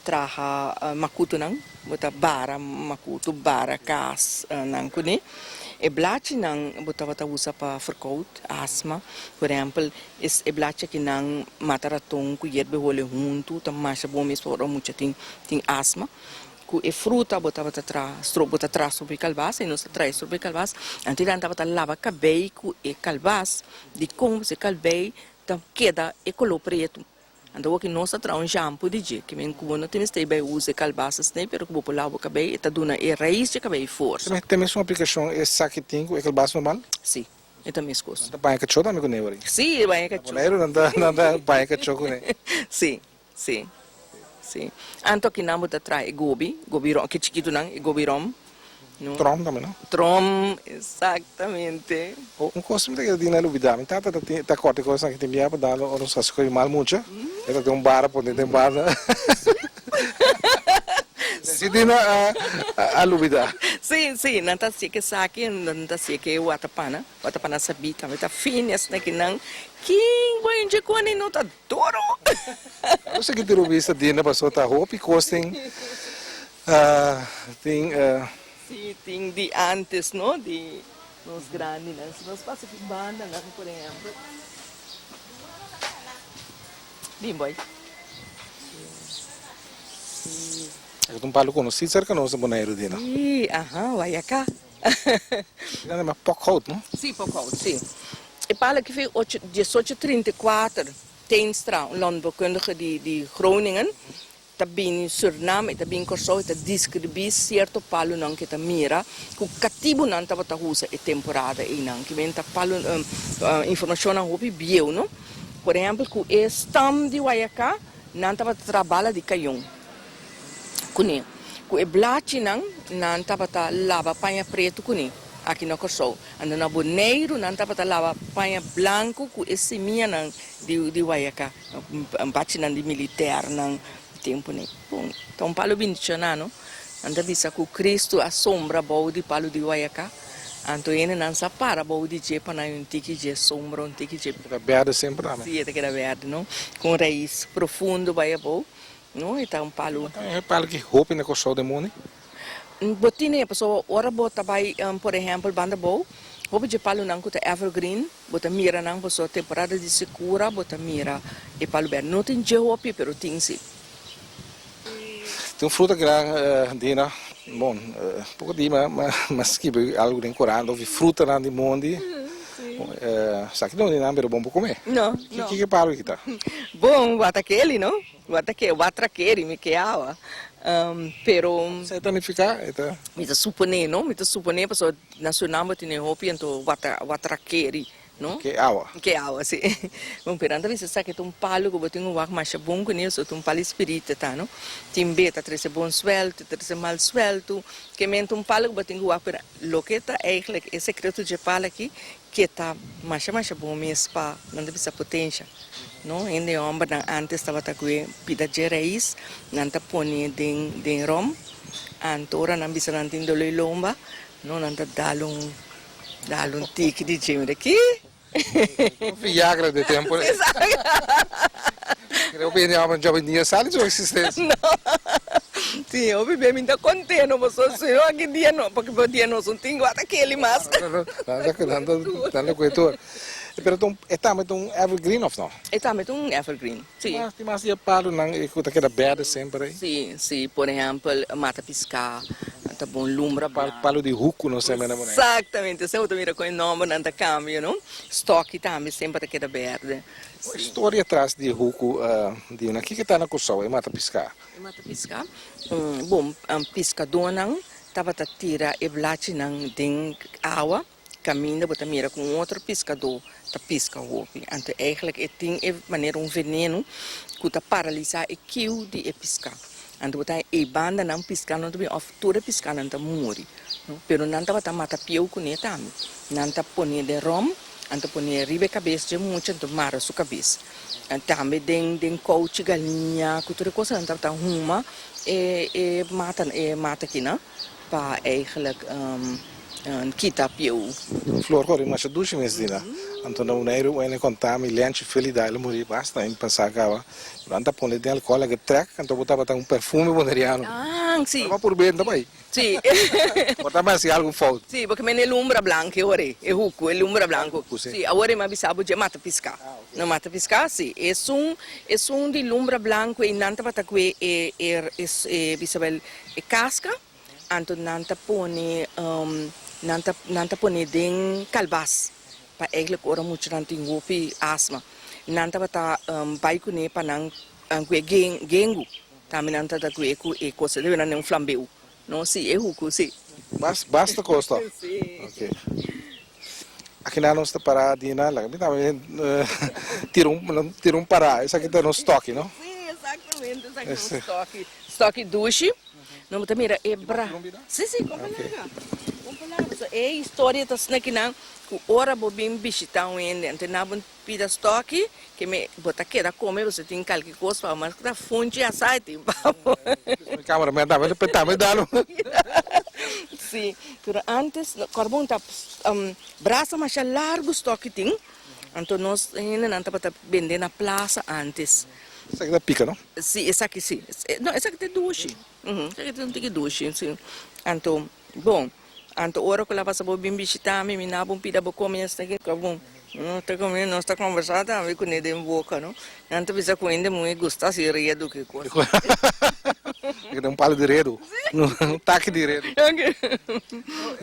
traha makuto não, bota bara makuto bara kas não kuni. E blaadje nang botawata usa pa verkoud asma, por exemplo, e blaadje que nang mataratong ku yerbe hole huntu, tam masha bomis por mucha ting asma, ku e fruta botawata tra sobre calbas, e nos tra sobre calbas, antes dan tawata lava cabei ku e calbas, di como se calbei tam queda e colo preto. Então aqui nós trazemos shampoo de dia, que vem com não temos que bem usar calbaças nem, pero que vou pular o cabelo e tá dando a raiz de cabelo força. Tem mesmo uma aplicação essa que tem com calbaço normal? Sim, é também as coisas. Da banha que choda me conhece aí. Sim, banha que choda. Não da banha que choda né. Sim, sim, sim. Anto aqui não botar trai gobi rom, que chiquito não, gobi rom. Trom também não? Trom, exatamente. Costume que dinheiro lubida, tá corte coisa que tem para dar ou não sei se foi mal muito. Ele tem bara por dentro bara. Se tem a lubida. Sim, sim, não tá se que saque, não tá se que o atapana sabita, mas tá finas né que não. Quem vai indicar nem não tá duro. Eu sei que tem revista dinheiro passou tá roupa e costem tem Sim, tem de antes, não? De nos grandes, né? Se nós passamos de banda, né? Por exemplo. Dim, boy. Eu não falo com nós, cerca nós no boneiro dele. Sim, aham, vai cá. Não é mais pouco alto, não? Sim, pouco, sim. E fala que foi 1834, tem um landbouwkundige de Groningen. Tabin Suriname, tabin Corso, ta descrevi certo palo não que ta mira, que o cativo não estava ta usa e temporada e não que vem ta palo informação não hopi bio, não? Por exemplo, que o estam de Waiaka não estava trabalha de caião, kuni, que o blachi não estava ta lava panha preto kuni. Aqui no Corso, ando na boneiro, não estava ta lava panha branco, que esse minha não de Waiaka, bate não de militar não tempo né. Bom, então palo binchonano, anda bisa ku Cristo assombra bau di palo di Waiaka. Anto ele não se para bau di je para um tiki je sombra um tiki je. Da verde sempre, né? Sim, é daquela verde, não? Com raiz profundo vai bau, não? Então palo. É palo que roupa na costa de mone. Botine, pessoa, ora bota vai, por exemplo, banda boa, houve de palo não que evergreen, bota mira não, pessoa temporada de secura, bota mira e palo bem. Não tem jeopi, pero tem sim. Tem um fruta que lá, Dina, bom, pouco de mas que algo de corando, vi fruta lá de monde. Sabe que não é nada bom para comer? Não, não. Que palo que tá? Bom, o ataquele, não? O atraquele, me que água. Pero você também fica me supone não me supone pessoa nacional mas tem roupa então atraquele não que água sim bom perante você sabe que um palo que botem um ar mais bom que nisso um palo espírita tá não tem beta treze bom suelto treze mal suelto que mente um palo que botem um ar para lo que tá eigenlijk é secreto de palo aqui que tá mais bom mesmo para não deve ser potência no ende omba na antes estava ta kue pida de raiz nanta poni den rom antora nan bisa nantin dole lomba no nanta dalung tiki di gym aqui Viagra de tempo eu pensava que já tinha sala de existência sim eu vivi muito contente mas só eu aqui dia não porque o dia não tenho até aquele mas não coitor pero está met um evergreen of não? Está met um evergreen, sim. Mas tem mais de palo não, escuta que da verde sempre. Sim, por exemplo, mata piscar, tá bom lumbra palo de ruco não sei mais não. Exatamente, você também com o nome não tá cambio, não? Estoque também sempre que da verde. A história atrás de ruco de uma que tá na coção, é mata piscar. Mata piscar. Bom, piscador não, tava tá tira e blate não tem água. Caminha, bota mira com outro pescador, tá pisca o opi. Então, eigenlijk, tem maneira veneno que tá paralisar e kill de pescar. Então, bota e banda não piscar, não também, of toda piscar não tá morre. Pero não tá bota mata piu com ele também. Não tá põe de rom, então põe ribe cabeça de muito, então mara sua cabeça. Também den coach galinha, que toda coisa não tá bota uma e mata aqui, não? Para eigenlijk kita piu. Flor corre mais duas meses lá. Então não era o ene contar milhões de felicidade morrer basta em passar cá. Anda põe de álcool que track, então botava perfume boneriano. Sim. Vai por bem também. Sim. Botava mais algo falta. Sim, porque me lumbra branca ore, é ruco, é lumbra branco. Sim, agora me bisabo de mata piscar. Não mata piscar, sim. É de lumbra branco e nanta bata que é bisabel é casca, então nanta põe nanta põe den calbas. Pa eigenlijk ora muito não tem gopi asma. Nanta bata vai com ne pa nang que gengu. Também nanta da que é coisa de não flambeu. Não se é ruco, sim. Basta costa. Sim. Okay. Aqui na nossa paradina, lá, tira pará. Isso aqui está no estoque, não? Sim, exatamente. Isso aqui é um estoque. Estoque duche. Não, mas mira, é bra. Sim, compra é a história da aqui não. Ora vou bem visitar um ende, então na bom pida estoque que me bota que da comer você tem qualquer coisa para mas que da fonte a site. Câmera me dá, me dá. Sim, pero antes carbon tá braço mais largo estoque tem. Então nós ainda não tá para vender na praça antes. Isso aqui da pica, não? Sim, essa aqui sim. Não, essa aqui tem duche. Essa aqui tem que duche, sim. Então, bom, então ora que lá passa por bem visitar, me na bom pida por comer essa aqui, bom. Não está comendo, não está conversando, também com ele em boca, não? Então precisa com ele muito gostar se rir do que coisa. Que dá palo de redo, taque de redo.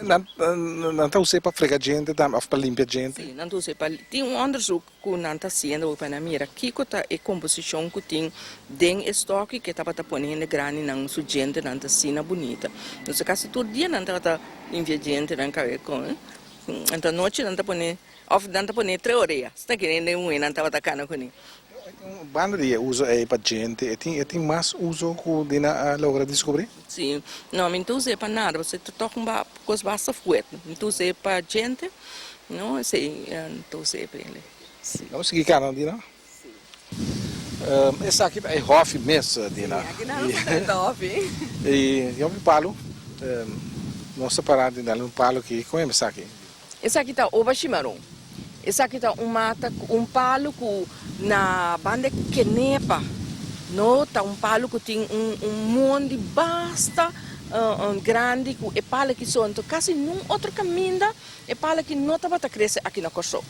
Não está usando para fregar gente, para limpar gente. Sim, não usei para. Tem onderzoek que não está sendo para mira que está a composição que tem den estoque que estava ponendo grande não su gente não está sendo bonita. No caso todo dia não está limpar gente não cabe com. Então noite não está ponendo of não está ponendo 3 horas. Está querendo não estava atacando com ele. Banda de uso para gente, tem mais uso que Dina logra descobrir? Sim, não, não usei para nada, você toca uma coisa basta fuerte, não usei para gente, não sei, não usei para ele. Vamos seguir cá, não, Dina? Essa aqui é Hoff mesmo, Dina. Aqui não é Hoff. E eu me falo, nossa parada de um palo aqui, como é essa aqui? Essa aqui está ova chimarrão. Essa aqui está palo que na banda que nepa, não tá palo que tem monte basta grande que é para que são quase num outro caminho é para que não tá para crescer aqui na Corsou.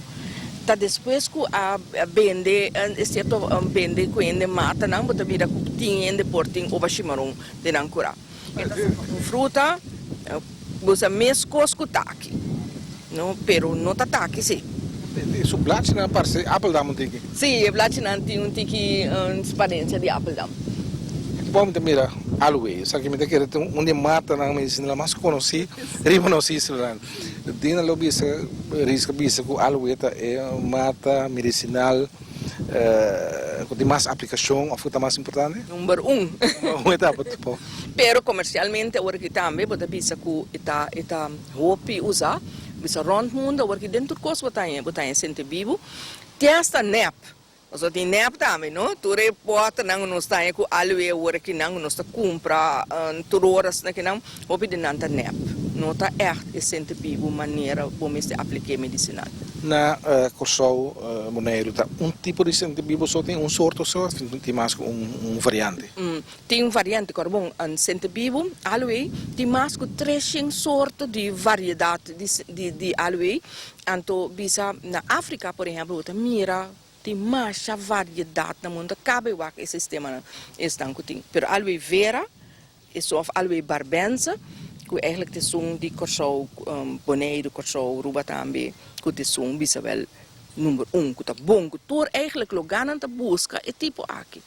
Tá depois que a vende certo vende que mata não bota vida que tinha de porting o bachimarão de não curar. Fruta você mescos que tá aqui. Não, pero não tá aqui sim. Isso blad na parte Apple Dam tiki. Sim, é blad não tem experiência de Apple Dam. Bom, mira, aloe. Só que me tem que onde mata na medicina mais conhecida, riba não se Israel. Dina lo bisa risco bisa com aloe é mata medicinal com mais aplicação, a fruta mais importante. Número 1. Uma etapa tipo. Pero comercialmente agora que também bota bisa que eta hopi usar, bisa rond mundo agora que dentro coisa botar sente vivo. Testa nep. Also die nep também, não? Tu repórta não nos está com aloe agora que não nos está compra turoras na que não, hopi de nanta nep. Não está echt sente vivo maneira como se aplicar medicinal. Na Corsou Bonaire tá tipo de sente vivo só tem sorte só, tem mais variante. Tem variante carbon sente vivo aloe, tem mais que 300 sortes de variedade de aloe. Anto bisa na África, por exemplo, mira tem mais variedade no mundo, cabe o que esse sistema está tem. Pero aloe vera, é só aloe barbense, que eigenlijk são de Corsou Bonaire, Corsou Aruba também, que são bisa wel número 1, que tá bom, que tu eigenlijk lugar não tá busca é tipo aqui.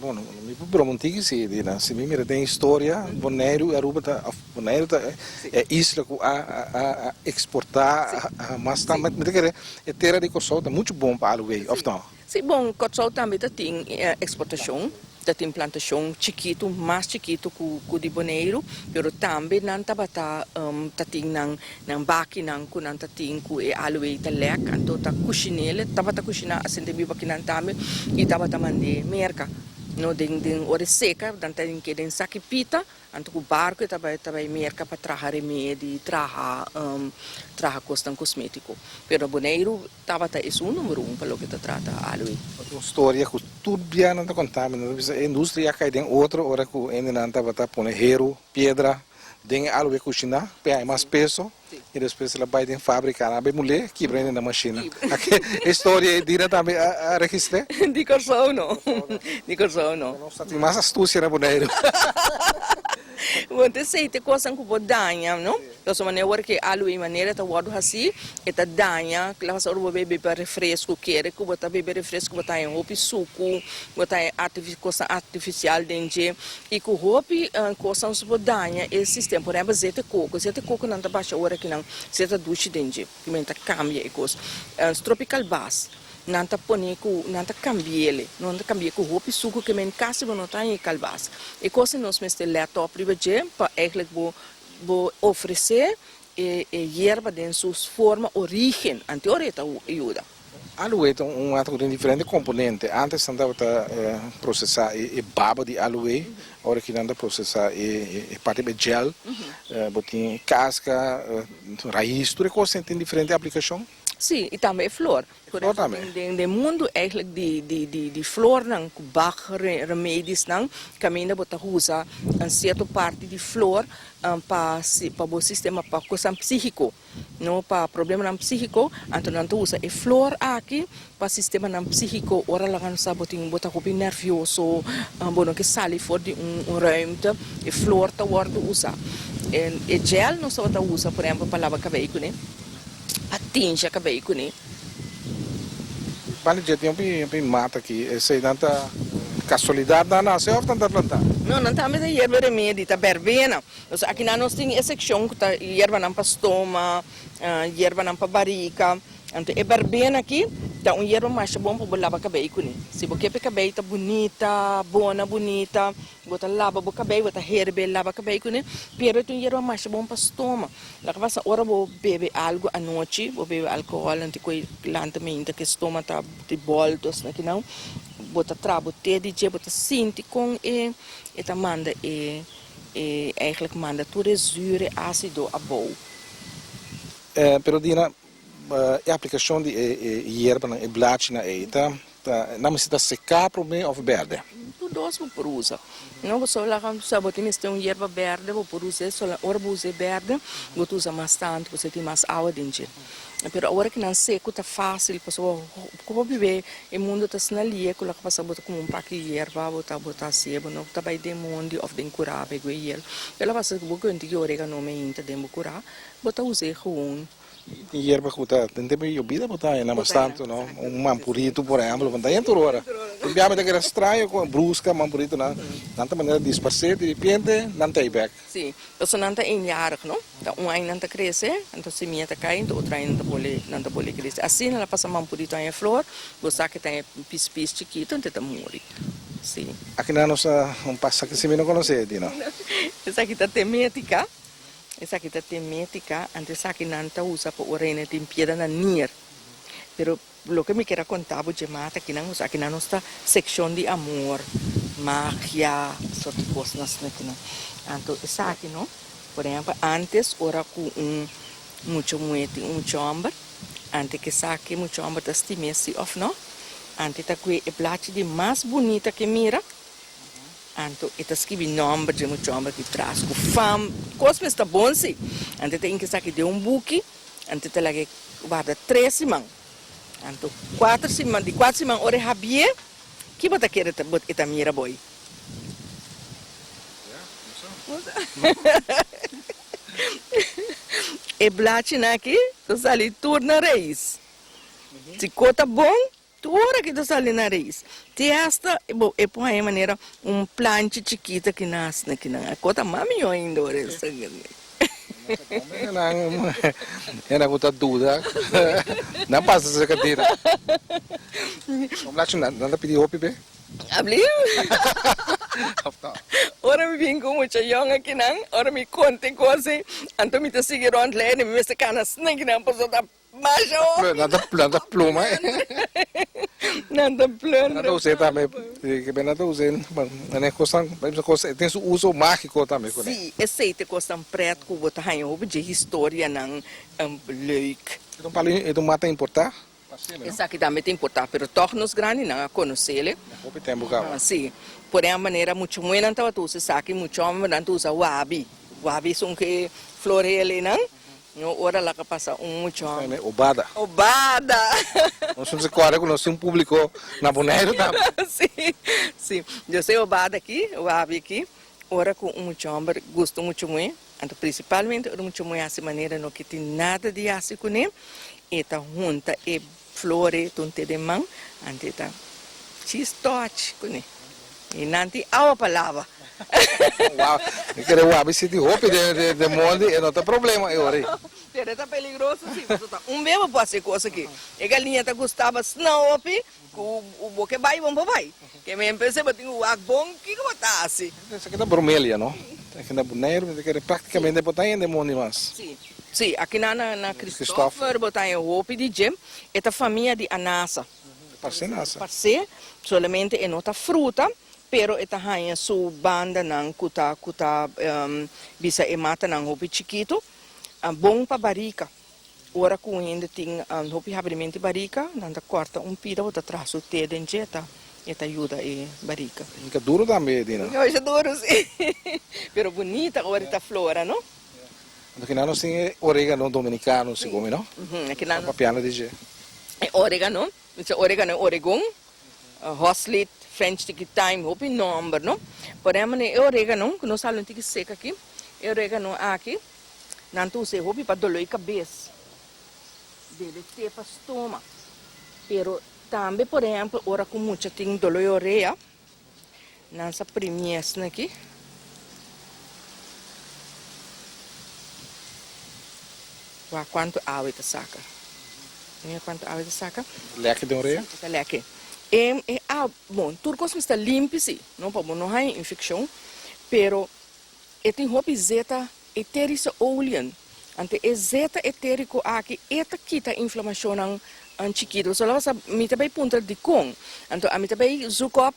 Bom, me perguntei que se me mira tem história, Bonaire e Aruba Bonaire é isla que a exportar, mas também me quer é terra de Corsou tá muito bom para aloe, of não? Sim, bom, Corsou também tem exportação. Tem plantação chiquito, mais chiquito que de Bonaire, pero também não tá bata tem nang baki nang ku não tem ku e aloe tá lek, então tá cozinhele, tá bata cozinhar assim de biba que não também e tá bata mande merca. No den ore seca, dan tem que den saki pita, anto o barco tá vai merca para trazer remédio, trazer costa cosmético. Pero Bonaire tá bata é o número 1 para o que tá trata aloe. Uma história que tudo bem não tá contaminado, a indústria cai tem outra hora que ainda não tá bata põe hierro, pedra, tem aloe cozinhar, pega mais peso. E depois ela vai em fábrica, ela vai mulher, quebra na máquina. A história é direta também a registrar? De Corsou não. De Corsou não. Não tem mais astúcia na Bonaire. Você sei te coisa que pode danhar, não? Eu sou maneira que aloe maneira tá guardo assim, e tá danha, que lá só o bebê para refresco, quer que botar bebê refresco, botar em roupa suco, botar coisa artificial dentro, e que roupa coisa não pode danhar esse sistema, por exemplo, zete coco não tá baixa hora que não, zete duche dentro, que menta cambia e coisa, tropical bass. Não está ponico, não está cambiele, não está cambiele com roupa suco que men casa não está em calbas. E coisa nós mesmo lá top primeiro para eigenlijk bo oferecer erva dentro suas forma origem, anteriorita ajuda. Aloe tem outro diferente componente. Antes andava a processar baba de aloe, agora que anda a processar parte de gel, botin casca, raiz, tudo coisa tem diferente aplicação. Sim, e também flor. Flor também. No mundo eigenlijk de flor não, bach remédios não, caminha bota usa uma certa parte de flor para o sistema para coisa psíquico, não para problema não psíquico, então não usa e flor aqui para sistema não psíquico, ora lá não sabe bota roupa nervioso, bom que sali fora de ruimte e flor tá guarda usa. E gel não só usa, por exemplo, para lavar cabelo, né? Atinge a cabelo com ele. Vale, já tem um mata aqui. Essa aí tanta casualidade não nasceu ou tanta plantar? Não está mais a erva remédio, está verbena. Aqui nós temos essa secção que está erva não para estômago, erva não para barriga. Então, é verbena aqui, dá erva mais bom para lavar cabelo com ele. Se você quer cabelo está bonita, bonita, você lava o cabelo, você herbe, lava cabelo com ele, pero tem erva mais bom para estômago. Lá que você ora vou beber algo à noite, vou beber álcool, antes que lentamente que estômago está de boldos, né, que não. Você trava o té de dia, você sente com e tá manda eigenlijk manda tudo zure ácido a boa. Pero Dina, a aplicação de erva e blad na eita, não precisa secar para mim ou verde? dos por usa. Não você lá quando sabe tem erva verde, por usar só ora você verde, você usa bastante, você tem mais água dentro. Pero agora que não seco tá fácil, pessoal, como viver o mundo tá snalia, que lá passa bota como pack de erva, bota sebo, não tá vai demondi of den curar be guiel. Ela passa que boca antigo orégano me inte demo curar, bota usar gewoon. Hierba kuta, tem tempo eu vida botar na bastante, não? Mampurito, por exemplo, quando tem toda hora. Cambiamos daquele estranho com brusca, mampurito, na tanta maneira de dispersar, de repente, não tem back. Sim, então não tá enjarig, não? Então ano não tá crescer, então semente cai, então outra ano não tá boleh crescer. Assim ela passa mampurito em flor, você que tem pis chiquito, então tá morre. Sim. Aqui na nossa passa que se me não conhece, não? Essa aqui tá temática. Essa aqui tá temática, antes aqui não tá usa para orena tem piedra na nier. Pero lo que me quero contar de mata aqui não usa aqui na nossa secção de amor, magia, sorte de coisas aqui não. Então essa aqui não, por exemplo, antes ora com muito chamber, antes que saque muito chamber da estimesse of não, antes tá com a plate de mais bonita que mira. Anto ita escrevi nome de muito homem que traz com fam, coisa está bom sim. Anto tem que sair de buque, anto tem que guarda 3 semanas, anto 4 semanas, de 4 semanas ore habie, que bota querer ita mira boy. E blache aqui, tu sali turna reis. Se cota bom, ora que tu sali na raiz. Te esta, é por aí maneira, plante chiquita que nasce aqui na cota mami ainda ora essa. Era com dúvida. Não passa essa cadeira. Vamos lá, não pedir roupa, bem? Abriu? Ora me vim com muita young aqui não, ora me conte coisa, então me tá seguindo onde lê, me vê canas, nem que não posso dar macho. Nada pluma. Nada plano. Nada usei também, que bem nada usei, mas tem seu uso mágico também. Sim, esse te costa preto que botar aí roupa de história não leuk. Então para ele mata importar? Essa aqui também tem importar, pero toch nos grandes não conhecer ele. Roupa tem bocado. Sim, por uma maneira muito muito não tá tu se saque muito homem não usa wabi. Wabi são que florele não. No ora lá que passa muito homem. Obada. Nós somos agora com nosso público na boneira também. Sim. Eu sei obada aqui, wabi aqui. Ora com muito homem gosto muito muito. Então principalmente muito muito essa maneira não que tem nada de assim com ele. Eta junta e flore tunte de mão, ante tá chistote com ele. E nanti a palavra. Uau, eu quero o se de roupa de molde, não tem problema, eu orei. Tá perigoso sim, bebo pode ser coisa aqui. E galinha tá gostava não opi, o boque vai bom vai. Que me empecei a ter o bom que botar assim. Essa aqui é bromélia, não? Aqui na boneiro, que praticamente botar em demônio mas. Sim, aqui na Christopher botar em roupa de gem, esta família de anasa. Parce, solamente é nota fruta. Pero ita hanya su banda ng kuta bisa emata ng hopi chiquito bom pa barika ora kung hindi ting hopi habrimenti barika nanda corta pida o traço te denteta eta ajuda e barika. Fica duro também, Dina. Hoje é duro sim. Pero bonita ora ita flora, no? Aqui nós tem orégano dominicano, se come, não? Aqui nós papiano de je. Orégano, Oregon, Hoslit, French sticky thyme, hopi number, no? Porém, né, orégano, que nós falamos que seca aqui, orégano aqui, não tu se hopi para dolor de cabeça, dele ter para estômago. Pero também, por exemplo, ora com muita tem dolor de orelha, não se premiesse aqui. Quanto água está saca? Quanto água está saca? Leque de orelha? Leque. Bom, tudo coisa está limpo, sim, não para não há infecção, pero tem roupa zeta etérica olean, ante zeta etérico aqui eta quita inflamação an chiquito, só lá me também ponta de com, então a me também zucop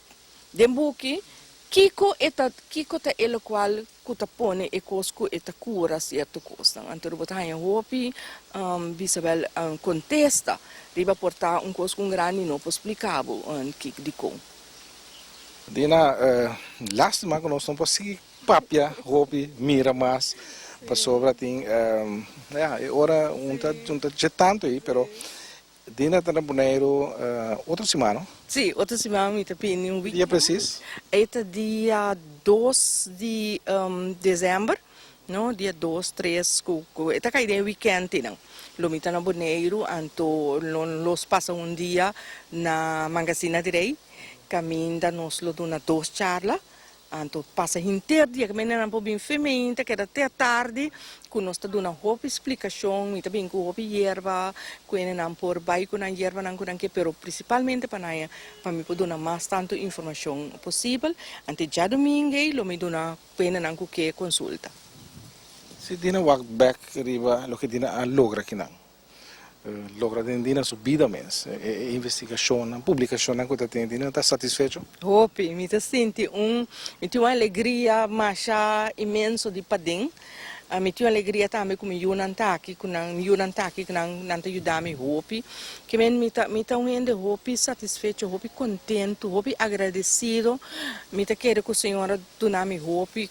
dembuki Kiko ta ele qual kuta pone e cosco eta cura certo costa. Então botar aí hopi bisabel contesta riba portar cosco grande não explicável que de com. Dina lástima que nós não conseguimos papia, hobby, mira mais para sobra tem ora unta de tanto aí, pero Dina tá na Bonaire outra semana. Sim, outra semana me tapin um Dia preciso? Este dia 2 de dezembro, no? Dia 2, 3, esta cai de weekend, não. Lomita na Bonaire, anto los passa dia na Mangazina Direi, caminha nos lo duna 2 charla. Anto passa inteiro dia que menina não pode feminina que era até tarde com nós dando uma roupa explicação muito bem com roupa hierba com ele não por baixo com a hierba não com que pero principalmente para mim poder dar mais tanto informação possível ante já domingo lo me dona pena não que consulta. Se dina walk back riba lo que dina logra que não. Logra dina subida mens investigação publicação não que tem dina está satisfeito. Hope me senti uma alegria macha imenso de pading. Me tinha alegria também com Yunantaki, com Yunantaki que não ajuda me hope, que me tá um hope satisfeito, hope contente, hope agradecido, me tá querendo que a senhora dona me hope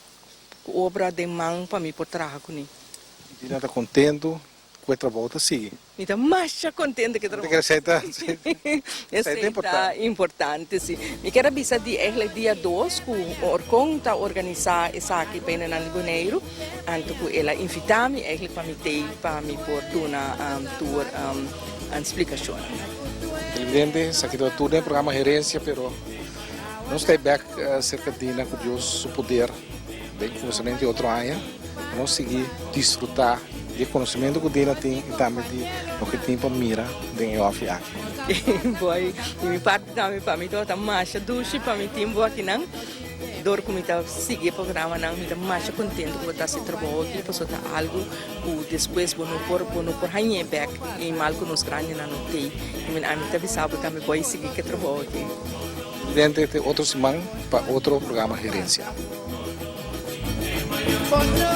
obra de mão para me por trabalhar com ele. Dina tá contente. Outra volta sigue. Me está mais contente que trabalhar. Receita é importante, sim. Me quero avisar de dia 2 que o Orcon está organizar essa aqui para na Bonaire, anto que ela invita-me para me por uma tour explicação. Evidente, essa aqui é tudo programa gerência, pero não está back cerca de na Deus o poder, bem funcionamento de outro ano, não seguir desfrutar de conhecimento que Dina tem e também de o que tem para mira de off aqui. Boy, minha parte também para mim toda marcha duche para mim tempo aqui não. Dor como está seguir programa não, me dá mais contente que está se trabalhando aqui, passou tá algo que depois bono por hanya back e mal que nos grande na não tem. E me tá bisabo também boy seguir que trabalho aqui. Dentro de outro semana para outro programa gerência. Quando